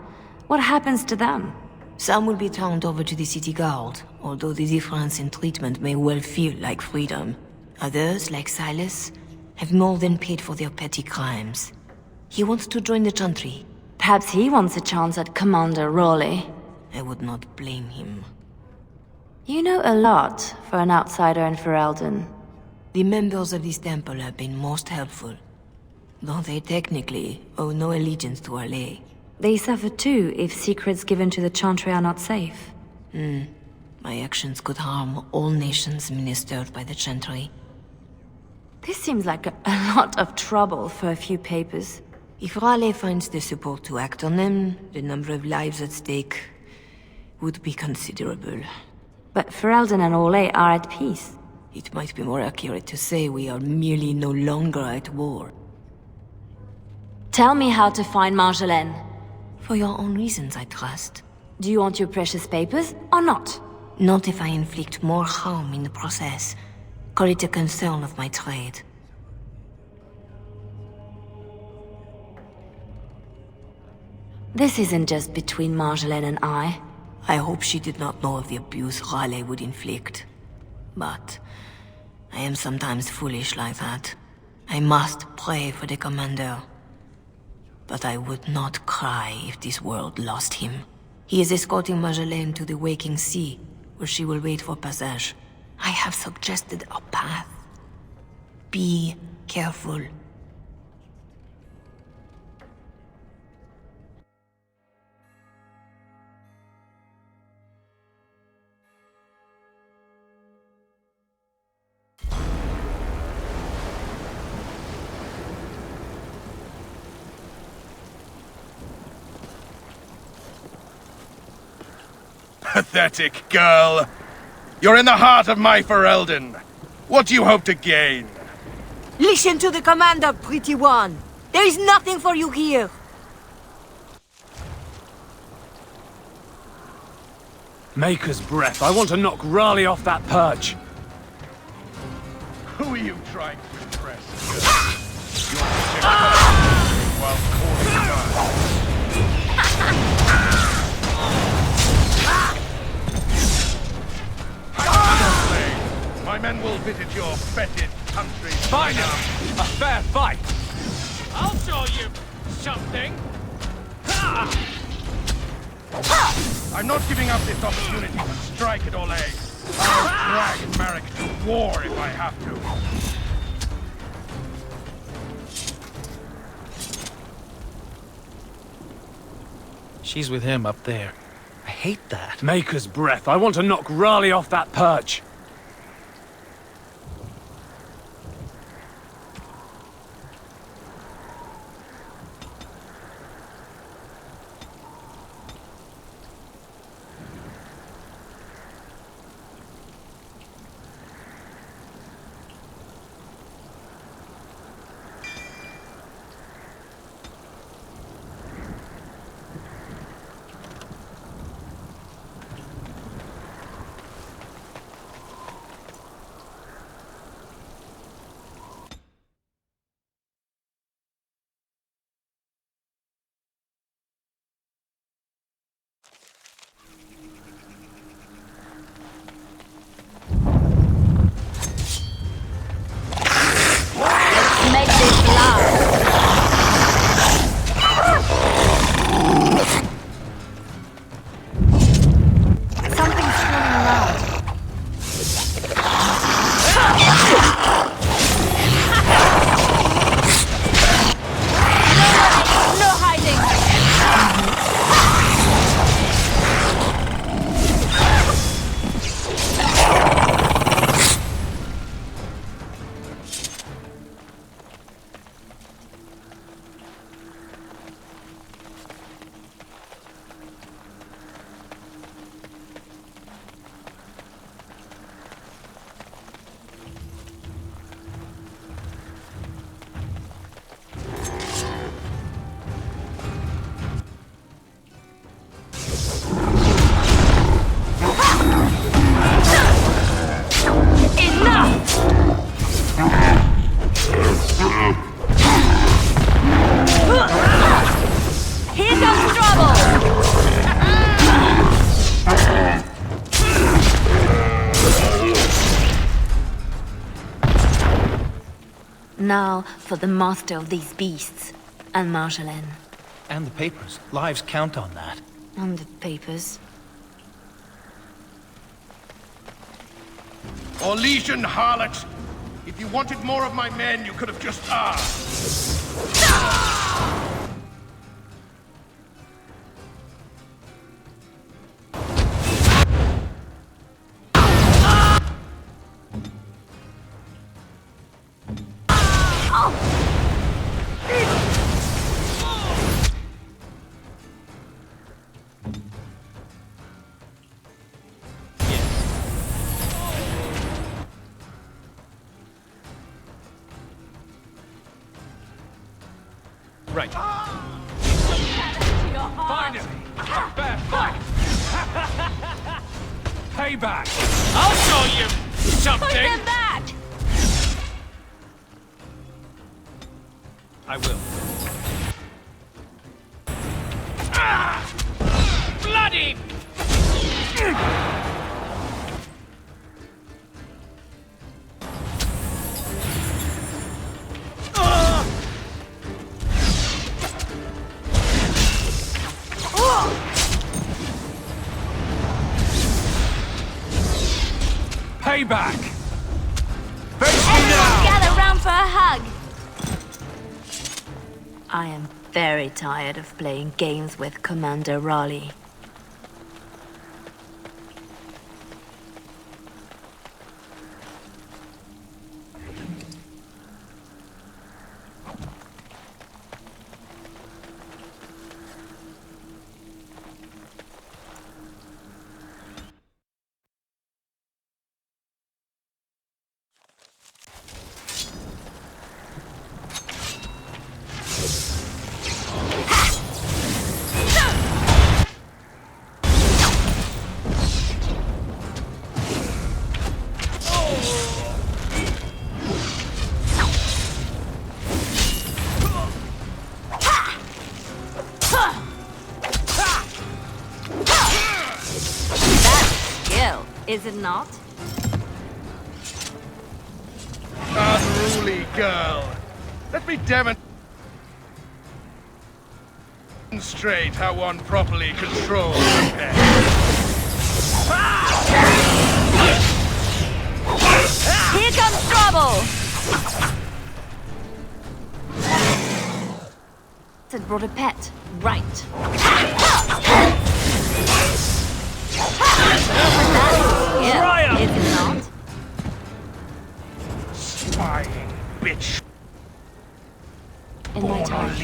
What happens to them? Some will be turned over to the city guard, although the difference in treatment may well feel like freedom. Others, like Silas, have more than paid for their petty crimes. He wants to join the Chantry. Perhaps he wants a chance at Commander Raleigh. I would not blame him. You know a lot for an outsider in Ferelden. The members of this temple have been most helpful, though they technically owe no allegiance to Raleigh. They suffer too if secrets given to the Chantry are not safe. My actions could harm all nations ministered by the Chantry. This seems like a lot of trouble for a few papers. If Raleigh finds the support to act on them, the number of lives at stake would be considerable. But Ferelden and Orlais are at peace. It might be more accurate to say we are merely no longer at war. Tell me how to find Marjolaine. For your own reasons, I trust. Do you want your precious papers, or not? Not if I inflict more harm in the process. Call it a concern of my trade. This isn't just between Marjolaine and I. I hope she did not know of the abuse Raleigh would inflict. But I am sometimes foolish like that. I must pray for the commander. But I would not cry if this world lost him. He is escorting Marjolaine to the waking sea, where she will wait for passage. I have suggested a path. Be careful. Pathetic girl! You're in the heart of my Ferelden. What do you hope to gain? Listen to the commander, pretty one. There is nothing for you here. Maker's breath. I want to knock Raleigh off that perch. Who are you trying to impress? You're while calling mine. My men will visit your fetid country. Fine enough. A fair fight. I'll show you something. I'm not giving up this opportunity to strike at Orlais. I'll drag Marek to war if I have to. She's with him up there. I hate that. Maker's breath. I want to knock Raleigh off that perch. Make this last. Something's swirling around. No hiding. Here comes trouble! Now for the master of these beasts, and Marjolaine. And the papers. Lives count on that. And the papers. Orlesian harlot! If you wanted more of my men, you could have just asked. Right. Find him! A fair fight! Payback! I'll show you something! Put them back! I will. Bloody! Payback! Everyone gather round for a hug! I am very tired of playing games with Commander Raleigh. Is it not? Unruly girl. Let me demonstrate how one properly controls a pet. Here comes trouble! It brought a pet. Right. in my time.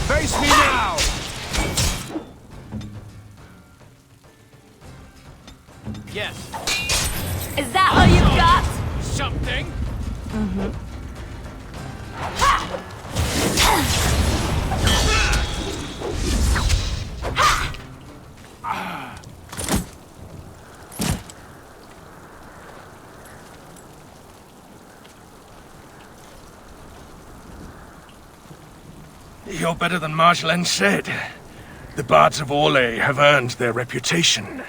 Face me now! Yes. Is that all you've got? Something? You're better than Marjolaine said. The bards of Orlais have earned their reputation.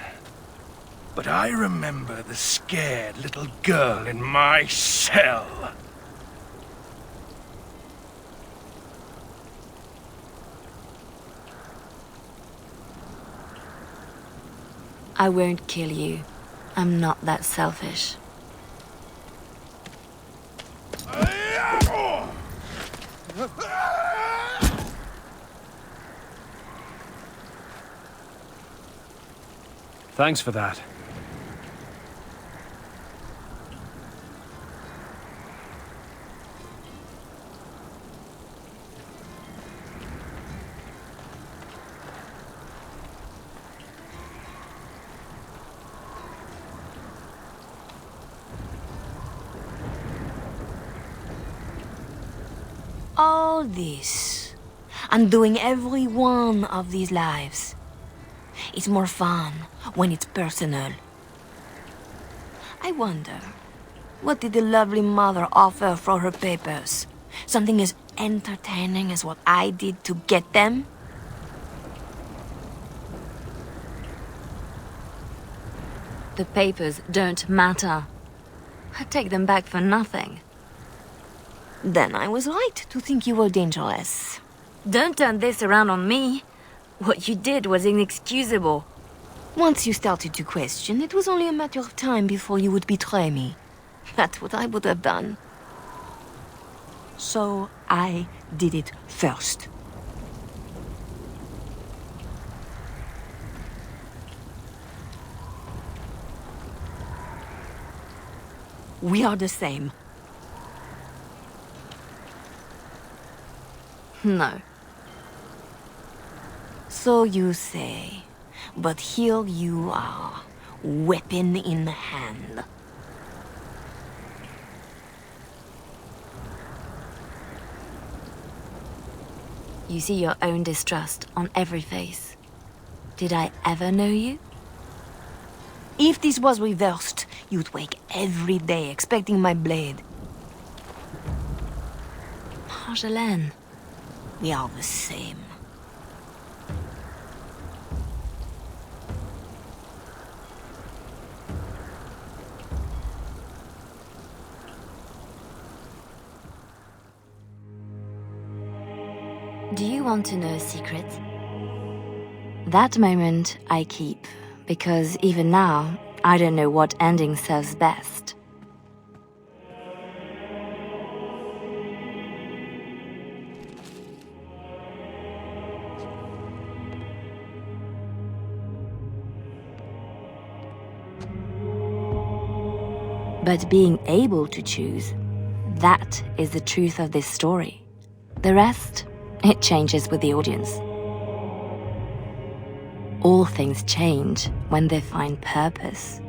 But I remember the scared little girl in my cell. I won't kill you. I'm not that selfish. Thanks for that. All this, undoing every one of these lives. It's more fun when it's personal. I wonder, what did the lovely mother offer for her papers? Something as entertaining as what I did to get them? The papers don't matter. I take them back for nothing. Then I was right to think you were dangerous. Don't turn this around on me. What you did was inexcusable. Once you started to question, it was only a matter of time before you would betray me. That's what I would have done. So I did it first. We are the same. No. So you say. But here you are, weapon in hand. You see your own distrust on every face. Did I ever know you? If this was reversed, you'd wake every day expecting my blade. Marjolaine. We are the same. Do you want to know a secret? That moment I keep, because even now, I don't know what ending serves best. But being able to choose, that is the truth of this story. The rest, it changes with the audience. All things change when they find purpose.